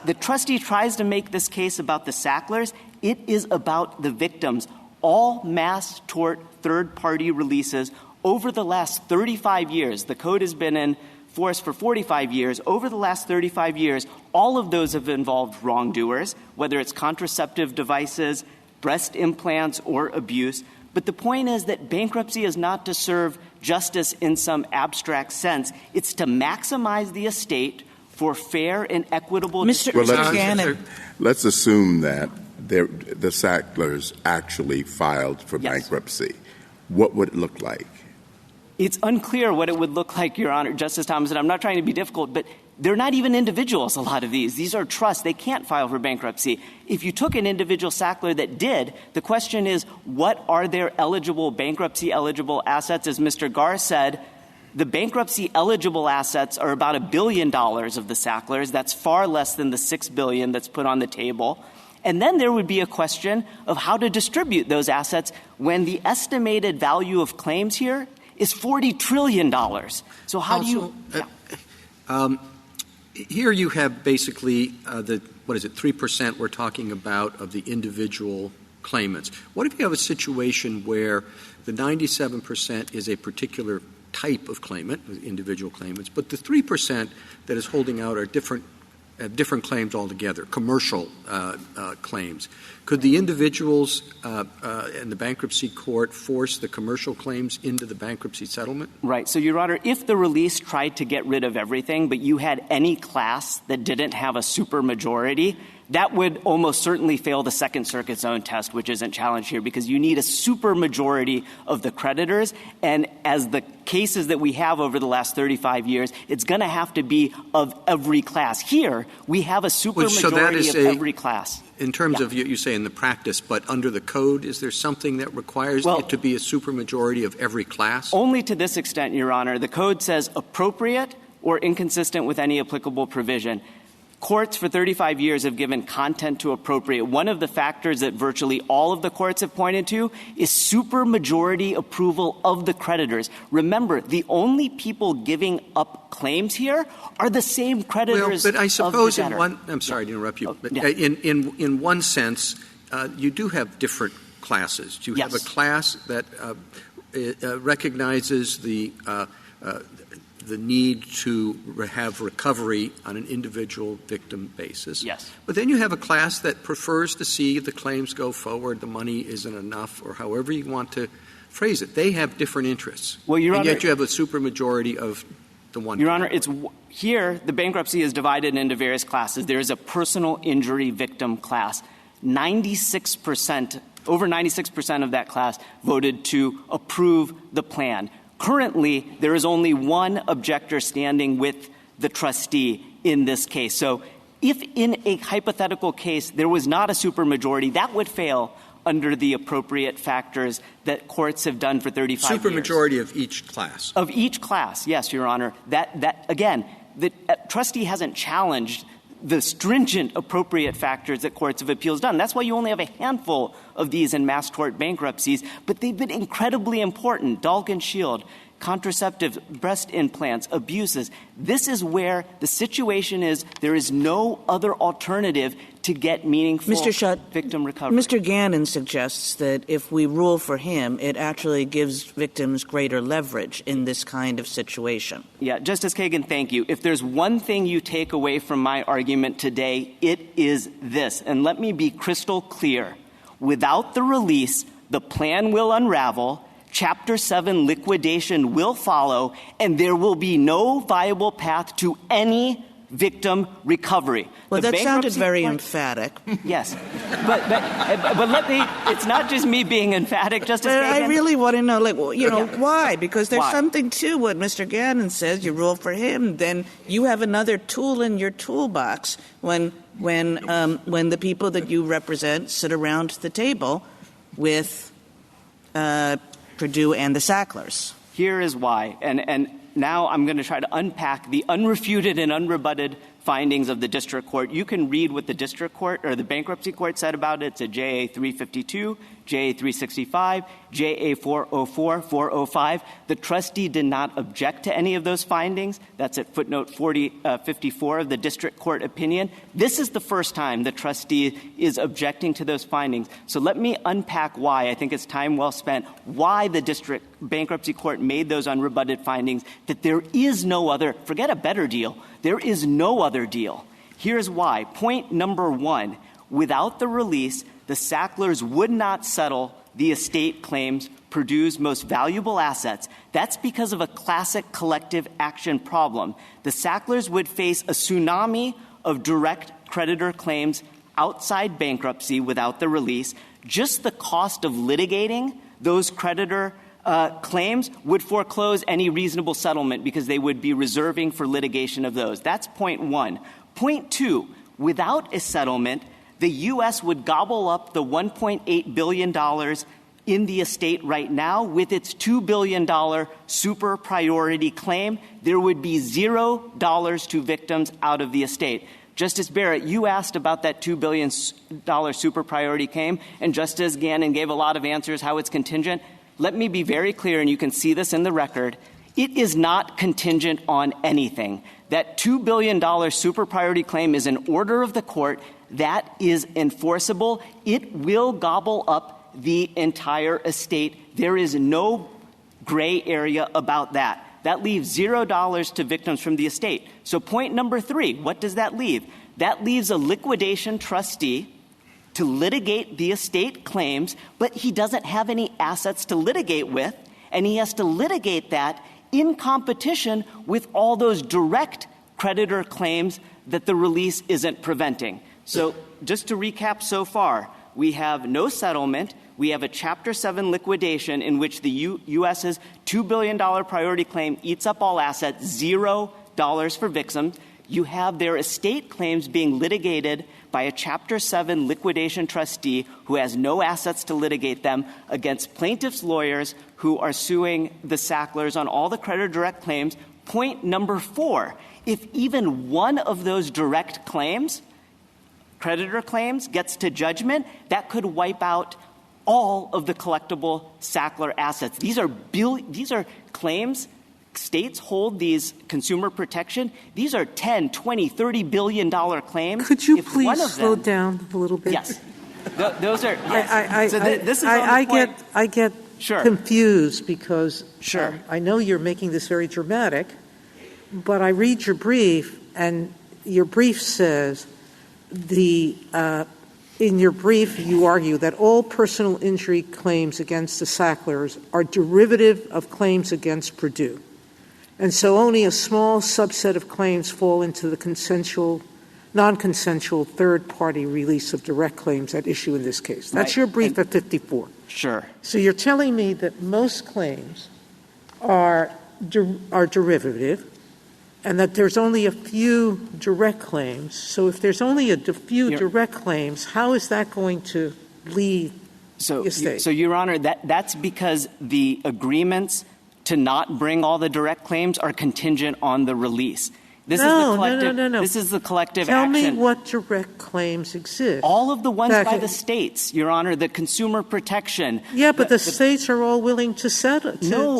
The trustee tries to make this case about the Sacklers. It is about the victims. All mass tort third-party releases over the last 35 years, the code has been in force for 45 years. Over the last 35 years, all of those have involved wrongdoers, whether it's contraceptive devices, breast implants, or abuse. But the point is that bankruptcy is not to serve justice in some abstract sense. It's to maximize the estate for fair and equitable distribution. Let's assume that the Sacklers actually filed for bankruptcy. What would it look like? It's unclear what it would look like, Your Honor, Justice Thomas, and I'm not trying to be difficult, but they're not even individuals, a lot of these. These are trusts. They can't file for bankruptcy. If you took an individual Sackler that did, the question is, what are their eligible bankruptcy-eligible assets? As Mr. Garr said, the bankruptcy-eligible assets are about $1 billion of the Sacklers. That's far less than the $6 billion that's put on the table. And then there would be a question of how to distribute those assets when the estimated value of claims here is $40 trillion. So how do you here you have basically 3% we're talking about of the individual claimants. What if you have a situation where the 97% is a particular type of claimant, individual claimants, but the 3% that is holding out are different claims altogether, commercial claims. Could the individuals in the bankruptcy court force the commercial claims into the bankruptcy settlement? Right. So, Your Honor, if the release tried to get rid of everything, but you had any class that didn't have a supermajority, that would almost certainly fail the Second Circuit's own test, which isn't challenged here, because you need a supermajority of the creditors. And as the cases that we have over the last 35 years, it's going to have to be of every class. Here, we have a supermajority of every class. In terms of, you say in the practice, but under the code, is there something that requires it to be a supermajority of every class? Only to this extent, Your Honor. The code says appropriate or inconsistent with any applicable provision. Courts for 35 years have given content to appropriate. One of the factors that virtually all of the courts have pointed to is supermajority approval of the creditors. Remember, the only people giving up claims here are the same creditors but I suppose of the debtor. I'm sorry to interrupt you, but in one sense, you do have different classes. You have a class that recognizes the need to have recovery on an individual victim basis. Yes. But then you have a class that prefers to see the claims go forward, the money isn't enough, or however you want to phrase it. They have different interests. Well, Your Honor, yet you have a supermajority of the one. Your Honor, here the bankruptcy is divided into various classes. There is a personal injury victim class. 96%, over 96% of that class voted to approve the plan. Currently, there is only one objector standing with the trustee in this case. So if in a hypothetical case there was not a supermajority, that would fail under the appropriate factors that courts have done for 35 years. Supermajority of each class. Of each class, yes, Your Honor. That again, the trustee hasn't challenged the stringent appropriate factors that courts of appeals done. That's why you only have a handful of these in mass tort bankruptcies, but they've been incredibly important. Dalk and Shield, contraceptive, breast implants, abuses. This is where the situation is there is no other alternative to get meaningful victim recovery. Mr. Gannon suggests that if we rule for him, it actually gives victims greater leverage in this kind of situation. Yeah, Justice Kagan, thank you. If there's one thing you take away from my argument today, it is this. And let me be crystal clear. Without the release, the plan will unravel, Chapter 7 liquidation will follow, and there will be no viable path to any victim recovery. Well, that sounded very emphatic. Yes. But let me – it's not just me being emphatic, Justice Kagan. I really want to know, why? Because there's something to what Mr. Gannon says. You rule for him, then you have another tool in your toolbox when the people that you represent sit around the table with Purdue and the Sacklers. Here is why. And now I'm going to try to unpack the unrefuted and unrebutted findings of the district court. You can read what the district court or the bankruptcy court said about it. It's a JA 352, JA 365, JA 404, 405. The trustee did not object to any of those findings. That's at footnote 54 of the district court opinion. This is the first time the trustee is objecting to those findings. So let me unpack why. I think it's time well spent. Why the district bankruptcy court made those unrebutted findings that there is no other – forget a better deal. There is no other deal. Here's why. Point number one, without the release, the Sacklers would not settle the estate claims Purdue's most valuable assets. That's because of a classic collective action problem. The Sacklers would face a tsunami of direct creditor claims outside bankruptcy without the release. Just the cost of litigating those creditor claims would foreclose any reasonable settlement because they would be reserving for litigation of those. That's point one. Point two, without a settlement, the U.S. would gobble up the $1.8 billion in the estate right now with its $2 billion super priority claim. There would be $0 to victims out of the estate. Justice Barrett, you asked about that $2 billion super priority claim, and Justice Gannon gave a lot of answers how it's contingent. Let me be very clear, and you can see this in the record. It is not contingent on anything. That $2 billion super priority claim is an order of the court. That is enforceable. It will gobble up the entire estate. There is no gray area about that. That leaves $0 to victims from the estate. So point number three, what does that leave? That leaves a liquidation trustee to litigate the estate claims, but he doesn't have any assets to litigate with, and he has to litigate that in competition with all those direct creditor claims that the release isn't preventing. So just to recap so far, we have no settlement. We have a Chapter 7 liquidation in which the U.S.'s $2 billion priority claim eats up all assets, $0 for victims. You have their estate claims being litigated by a Chapter 7 liquidation trustee who has no assets to litigate them against plaintiffs' lawyers who are suing the Sacklers on all the creditor direct claims. Point number four, if even one of those direct claims, creditor claims, gets to judgment, that could wipe out all of the collectible Sackler assets. These are claims. States hold these consumer protection. These are $10, $20, $30 billion claims. Could you please slow down a little bit? Yes. Those are yes. This is on the point. I get confused because I know you're making this very dramatic, but I read your brief, and your brief says in your brief you argue that all personal injury claims against the Sacklers are derivative of claims against Purdue. And so only a small subset of claims fall into the non-consensual third-party release of direct claims at issue in this case. That's your brief at 54. Sure. So you're telling me that most claims are derivative and that there's only a few direct claims. So if there's only a few direct claims, how is that going to lead the estate? So, Your Honor, that's because the agreements to not bring all the direct claims are contingent on the release. This is the collective Tell action. Tell me what direct claims exist. All of the ones by the states, Your Honor, the consumer protection. Yeah, but the states are all willing to settle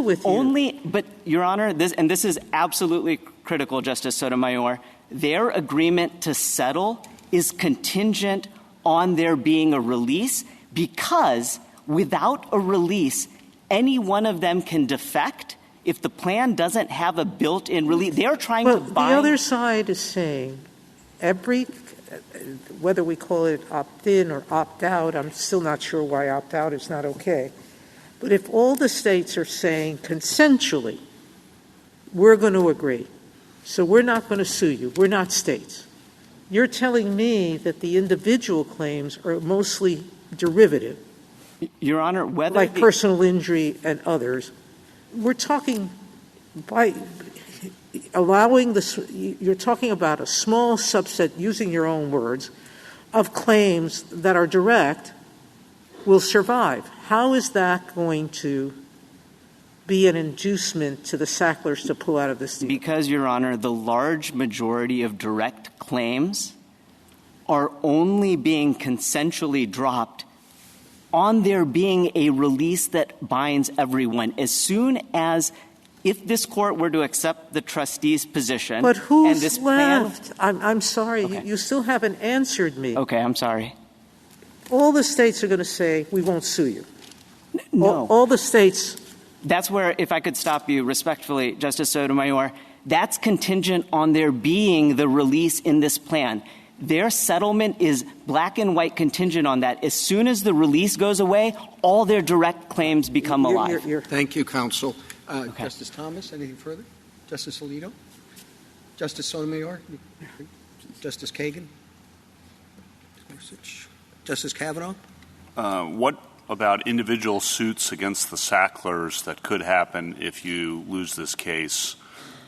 with you. But, Your Honor, this is absolutely critical, Justice Sotomayor. Their agreement to settle is contingent on there being a release because without a release, any one of them can defect if the plan doesn't have a built-in release. They're trying to buy. The other side is saying whether we call it opt-in or opt-out, I'm still not sure why opt-out is not okay. But if all the states are saying consensually, we're going to agree So we're not going to sue you. We're not states. You're telling me that the individual claims are mostly derivative. Your Honor, whether like personal injury and others. We're talking by allowing this, you're talking about a small subset, using your own words, of claims that are direct will survive. How is that going to be an inducement to the Sacklers to pull out of this deal? Because, Your Honor, the large majority of direct claims are only being consensually dropped on there being a release that binds everyone. As soon as, if this court were to accept the trustee's position, but who's and this left? Plan, I'm sorry, okay. you still haven't answered me. Okay, I'm sorry. All the states are going to say, we won't sue you. No. All the states. That's where, if I could stop you respectfully, Justice Sotomayor, that's contingent on there being the release in this plan. Their settlement is black and white contingent on that. As soon as the release goes away, all their direct claims become alive. Thank you, counsel. Okay. Justice Thomas, anything further? Justice Alito? Justice Sotomayor? Justice Kagan? Justice Kavanaugh? What about individual suits against the Sacklers that could happen if you lose this case?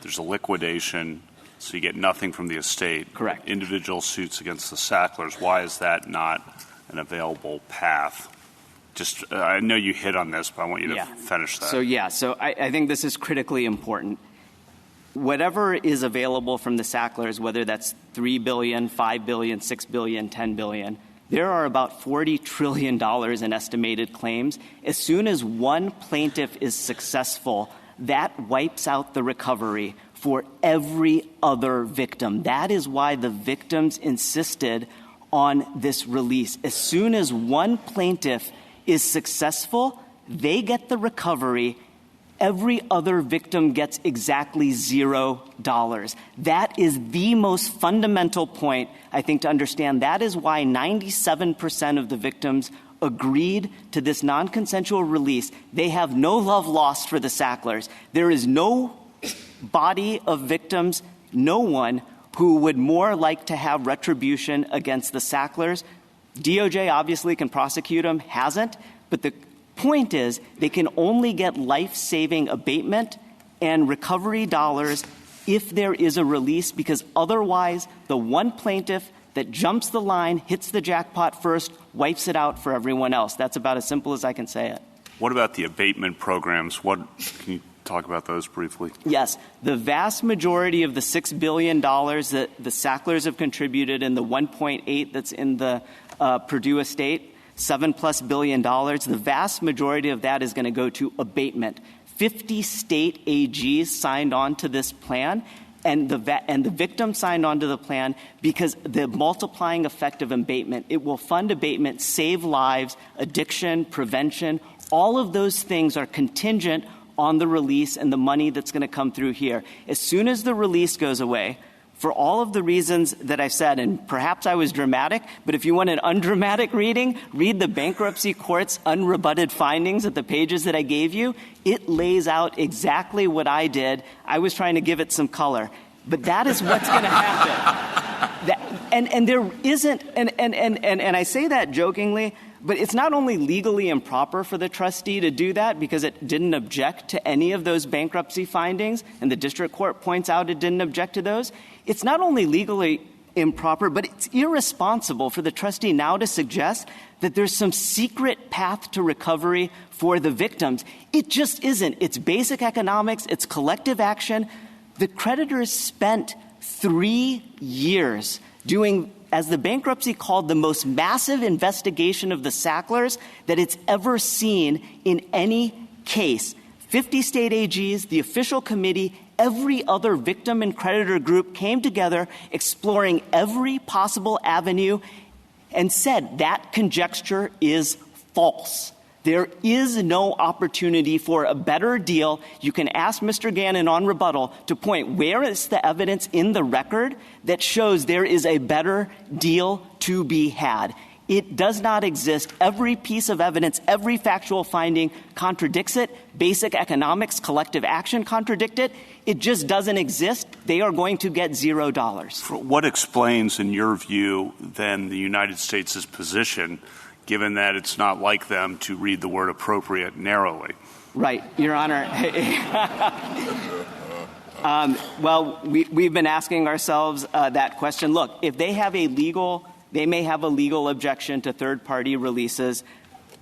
There's a liquidation, so you get nothing from the estate. Correct. Individual suits against the Sacklers, why is that not an available path? Just, I know you hit on this, but I want you to finish that. So I think this is critically important. Whatever is available from the Sacklers, whether that's $3 billion, $5 billion, $6 billion, $10 billion, there are about $40 trillion in estimated claims. As soon as one plaintiff is successful, that wipes out the recovery for every other victim. That is why the victims insisted on this release. As soon as one plaintiff is successful, they get the recovery. Every other victim gets exactly $0. That is the most fundamental point, I think, to understand. That is why 97% of the victims agreed to this non-consensual release. They have no love lost for the Sacklers. There is no body of victims, no one who would more like to have retribution against the Sacklers. DOJ obviously can prosecute them, hasn't, but the point is they can only get life-saving abatement and recovery dollars if there is a release, because otherwise the one plaintiff that jumps the line, hits the jackpot first, wipes it out for everyone else. That's about as simple as I can say it. What about the abatement programs? Can you talk about those briefly? Yes. The vast majority of the $6 billion that the Sacklers have contributed and the $1.8 that's in the Purdue estate, $7+ billion, the vast majority of that is going to go to abatement. 50 state AGs signed on to this plan, and the victim signed on to the plan because the multiplying effect of abatement, it will fund abatement, save lives, addiction, prevention. All of those things are contingent on the release and the money that's going to come through here. As soon as the release goes away, for all of the reasons that I said, and perhaps I was dramatic, but if you want an undramatic reading, read the bankruptcy court's unrebutted findings at the pages that I gave you. It lays out exactly what I did. I was trying to give it some color. But that is what's going to happen. And there isn't, and I say that jokingly, but it's not only legally improper for the trustee to do that because it didn't object to any of those bankruptcy findings, and the district court points out it didn't object to those. It's not only legally improper, but it's irresponsible for the trustee now to suggest that there's some secret path to recovery for the victims. It just isn't. It's basic economics. It's collective action. The creditors spent 3 years doing, as the bankruptcy called, the most massive investigation of the Sacklers that it's ever seen in any case. 50 state AGs, the official committee, every other victim and creditor group came together exploring every possible avenue and said that conjecture is false. There is no opportunity for a better deal. You can ask Mr. Gannon on rebuttal to point where is the evidence in the record that shows there is a better deal to be had. It does not exist. Every piece of evidence, every factual finding contradicts it. Basic economics, collective action contradict it. It just doesn't exist. They are going to get $0. What explains, in your view, then the United States' position, given that it's not like them to read the word appropriate narrowly? Right, Your Honor. Well, we've been asking ourselves that question. Look, if they may have a legal objection to third-party releases.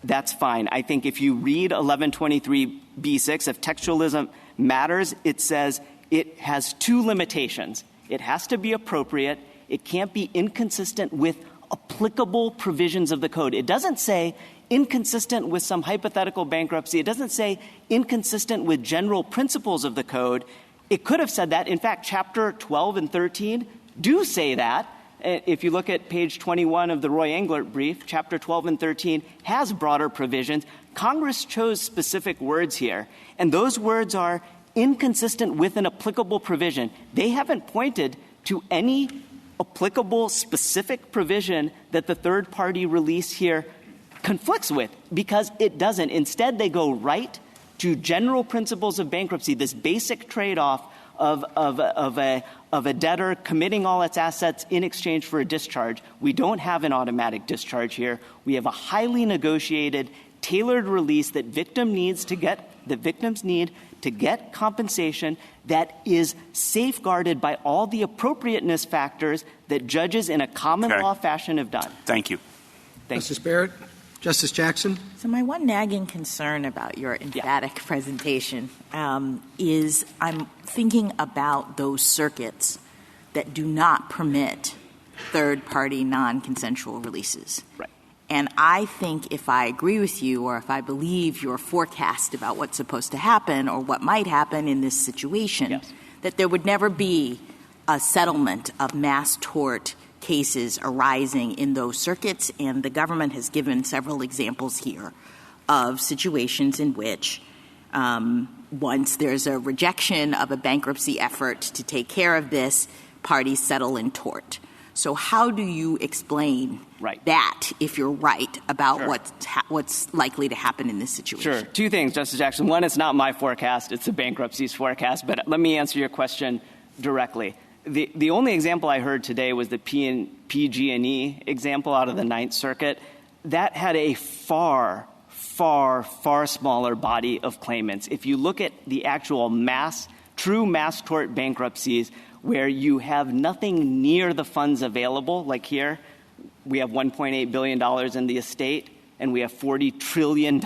That's fine. I think if you read 1123b6, if textualism matters, it says it has two limitations. It has to be appropriate. It can't be inconsistent with applicable provisions of the code. It doesn't say inconsistent with some hypothetical bankruptcy. It doesn't say inconsistent with general principles of the code. It could have said that. In fact, Chapter 12 and 13 do say that. If you look at page 21 of the Roy Englert brief, Chapter 12 and 13 has broader provisions. Congress chose specific words here, and those words are inconsistent with an applicable provision. They haven't pointed to any applicable specific provision that the third-party release here conflicts with, because it doesn't. Instead, they go right to general principles of bankruptcy, this basic trade-off of a debtor committing all its assets in exchange for a discharge. We don't have an automatic discharge here. We have a highly negotiated, tailored release that victims need to get compensation that is safeguarded by all the appropriateness factors that judges in a common law fashion have done. Thank you. Justice Barrett. Justice Jackson? So my one nagging concern about your emphatic presentation is I'm thinking about those circuits that do not permit third-party non-consensual releases. Right. And I think if I agree with you or if I believe your forecast about what's supposed to happen or what might happen in this situation, that there would never be a settlement of mass tort cases arising in those circuits, and the government has given several examples here of situations in which once there's a rejection of a bankruptcy effort to take care of this, parties settle in tort. So how do you explain that, if you're right, about what's likely to happen in this situation? Sure. Two things, Justice Jackson. One, it's not my forecast. It's the bankruptcy's forecast. But let me answer your question directly. The only example I heard today was the PG&E example out of the Ninth Circuit. That had a far, far, far smaller body of claimants. If you look at the actual true mass tort bankruptcies where you have nothing near the funds available, like here, we have $1.8 billion in the estate and we have $40 trillion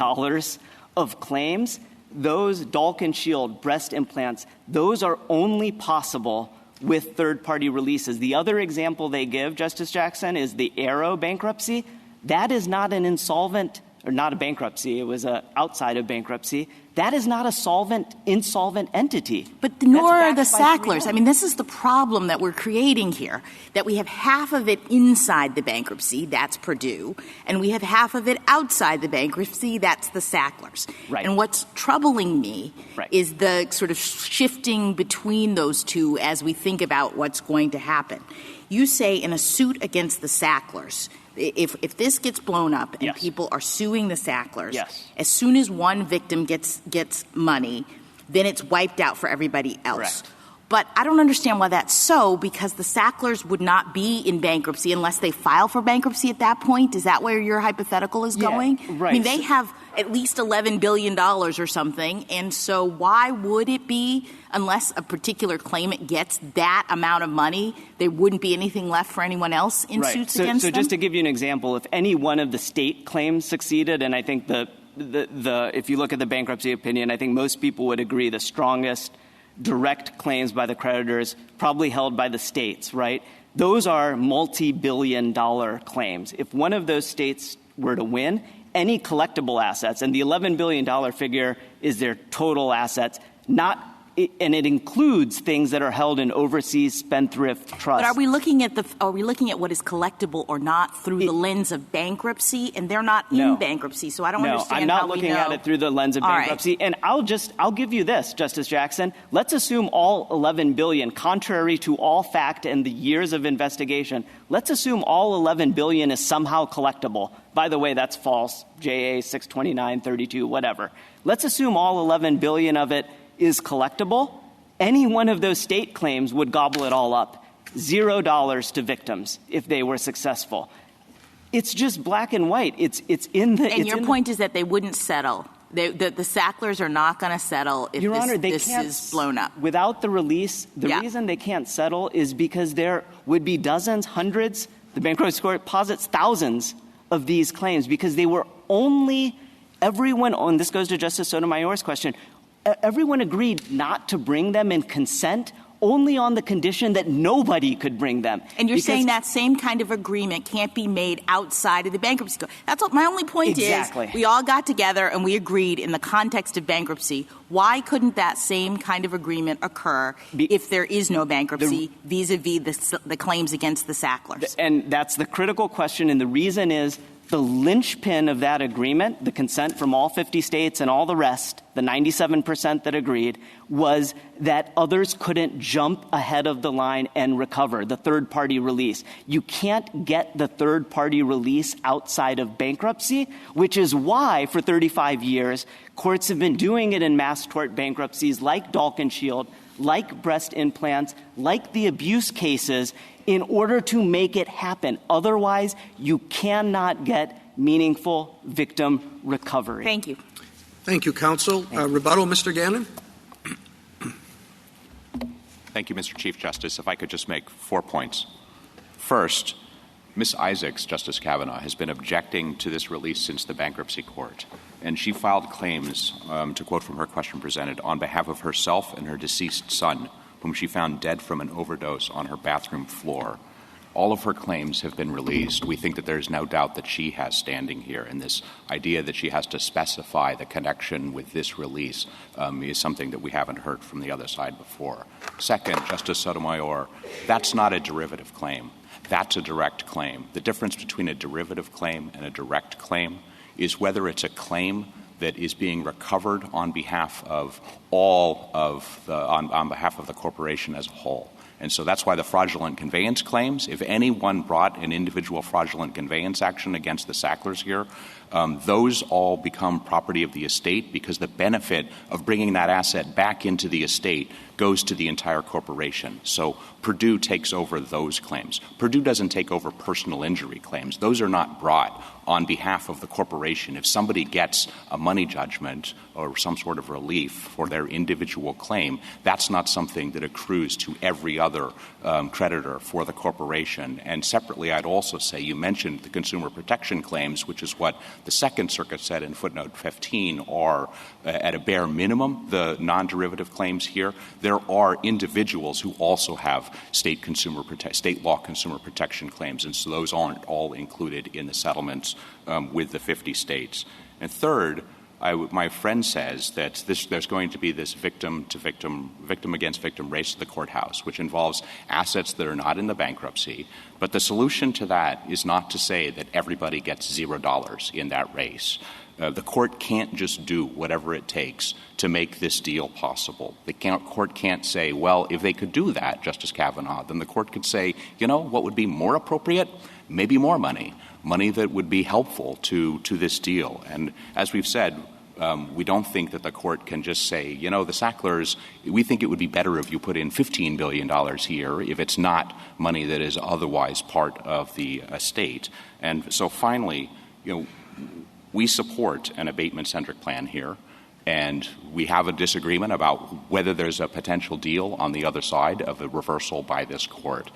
of claims, those Dalkin Shield breast implants, those are only possible with third-party releases. The other example they give, Justice Jackson, is the Arrow bankruptcy. That is not an insolvent, or not a bankruptcy. It was outside of bankruptcy. That is not a insolvent entity. But nor are the Sacklers. I mean, this is the problem that we're creating here, that we have half of it inside the bankruptcy, that's Purdue, and we have half of it outside the bankruptcy, that's the Sacklers. Right. And what's troubling me is the sort of shifting between those two as we think about what's going to happen. You say in a suit against the Sacklers, if this gets blown up and people are suing the Sacklers, as soon as one victim gets money, then it's wiped out for everybody else. Correct. But I don't understand why that's so, because the Sacklers would not be in bankruptcy unless they file for bankruptcy at that point. Is that where your hypothetical is going? Right. I mean, they have at least $11 billion or something, and so why would it be, unless a particular claimant gets that amount of money, there wouldn't be anything left for anyone else in suits against them? So just to give you an example, if any one of the state claims succeeded, and I think if you look at the bankruptcy opinion, I think most people would agree the strongest direct claims by the creditors probably held by the states, right? Those are multi-billion-dollar claims. If one of those states were to win, any collectible assets, and the $11 billion figure is their total assets, not and it includes things that are held in overseas spendthrift trusts. But are we looking at what is collectible or not through the lens of bankruptcy? And they're not in bankruptcy, so I don't understand. No, I'm not looking at it through the lens of bankruptcy. Right. And I'll give you this, Justice Jackson. Let's assume all $11 billion, contrary to all fact and the years of investigation. Let's assume all $11 billion is somehow collectible. By the way, that's false. JA 62932, whatever. Let's assume all $11 billion of it is collectible. Any one of those state claims would gobble it all up. $0 to victims if they were successful. It's just black and white. It's in the. And your point is that they wouldn't settle. The Sacklers are not going to settle if this is blown up. Without the release, the reason they can't settle is because there would be dozens, hundreds. The Bankruptcy Court posits thousands of these claims because they were only everyone. And this goes to Justice Sotomayor's question. Everyone agreed not to bring them in consent only on the condition that nobody could bring them. And you're saying that same kind of agreement can't be made outside of the Bankruptcy Code. That's what my only point is. We all got together and we agreed in the context of bankruptcy. Why couldn't that same kind of agreement occur if there is no bankruptcy vis-a-vis the claims against the Sacklers? And that's the critical question. And the reason is the linchpin of that agreement, the consent from all 50 states and all the rest, the 97% that agreed, was that others couldn't jump ahead of the line and recover, the third-party release. You can't get the third-party release outside of bankruptcy, which is why, for 35 years, courts have been doing it in mass tort bankruptcies like Dalkin Shield, like breast implants, like the abuse cases, in order to make it happen. Otherwise, you cannot get meaningful victim recovery. Thank you. Thank you, counsel. Rebuttal, Mr. Gannon? Thank you, Mr. Chief Justice. If I could just make 4 points. First, Ms. Isaacs, Justice Kavanaugh, has been objecting to this release since the Bankruptcy Court. And she filed claims, to quote from her question presented, on behalf of herself and her deceased son, whom she found dead from an overdose on her bathroom floor. All of her claims have been released. We think that there's no doubt that she has standing here, and this idea that she has to specify the connection with this release is something that we haven't heard from the other side before. Second, Justice Sotomayor, that's not a derivative claim. That's a direct claim. The difference between a derivative claim and a direct claim is whether it's a claim that is being recovered on behalf of on behalf of the corporation as a whole. And so that's why the fraudulent conveyance claims, if anyone brought an individual fraudulent conveyance action against the Sacklers here, those all become property of the estate because the benefit of bringing that asset back into the estate goes to the entire corporation. So Purdue takes over those claims. Purdue doesn't take over personal injury claims. Those are not brought on behalf of the corporation. If somebody gets a money judgment or some sort of relief for their individual claim, that's not something that accrues to every other creditor for the corporation. And separately, I'd also say you mentioned the consumer protection claims, which is what the Second Circuit said in footnote 15 are, at a bare minimum, the non-derivative claims here. There are individuals who also have state law consumer protection claims, and so those aren't all included in the settlements with the 50 states. And third, my friend says that there's going to be this victim against victim race to the courthouse, which involves assets that are not in the bankruptcy. But the solution to that is not to say that everybody gets $0 in that race. The court can't just do whatever it takes to make this deal possible. The court can't say, well, if they could do that, Justice Kavanaugh, then the court could say, what would be more appropriate? Maybe more money that would be helpful to this deal. And as we've said, we don't think that the court can just say, the Sacklers, we think it would be better if you put in $15 billion here if it's not money that is otherwise part of the estate. And so finally, we support an abatement-centric plan here, and we have a disagreement about whether there's a potential deal on the other side of a reversal by this court.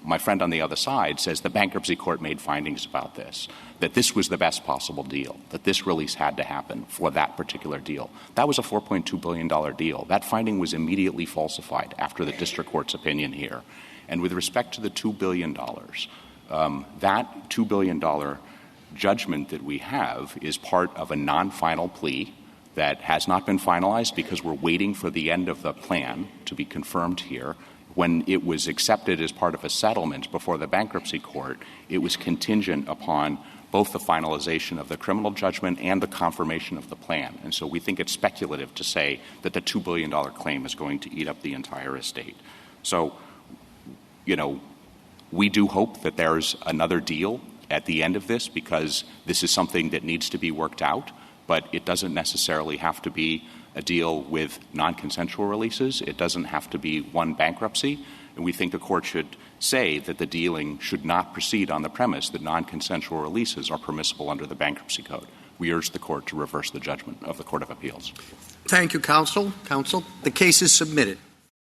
My friend on the other side says the bankruptcy court made findings about this, that this was the best possible deal, that this release had to happen for that particular deal. That was a $4.2 billion deal. That finding was immediately falsified after the district court's opinion here. And with respect to the $2 billion, that $2 billion judgment that we have is part of a non-final plea that has not been finalized because we're waiting for the end of the plan to be confirmed here. When it was accepted as part of a settlement before the bankruptcy court, it was contingent upon both the finalization of the criminal judgment and the confirmation of the plan. And so we think it's speculative to say that the $2 billion claim is going to eat up the entire estate. So, we do hope that there's another deal at the end of this because this is something that needs to be worked out, but it doesn't necessarily have to be a deal with non-consensual releases. It doesn't have to be one bankruptcy. And we think the court should say that the dealing should not proceed on the premise that non-consensual releases are permissible under the Bankruptcy Code. We urge the court to reverse the judgment of the Court of Appeals. Thank you, counsel. The case is submitted.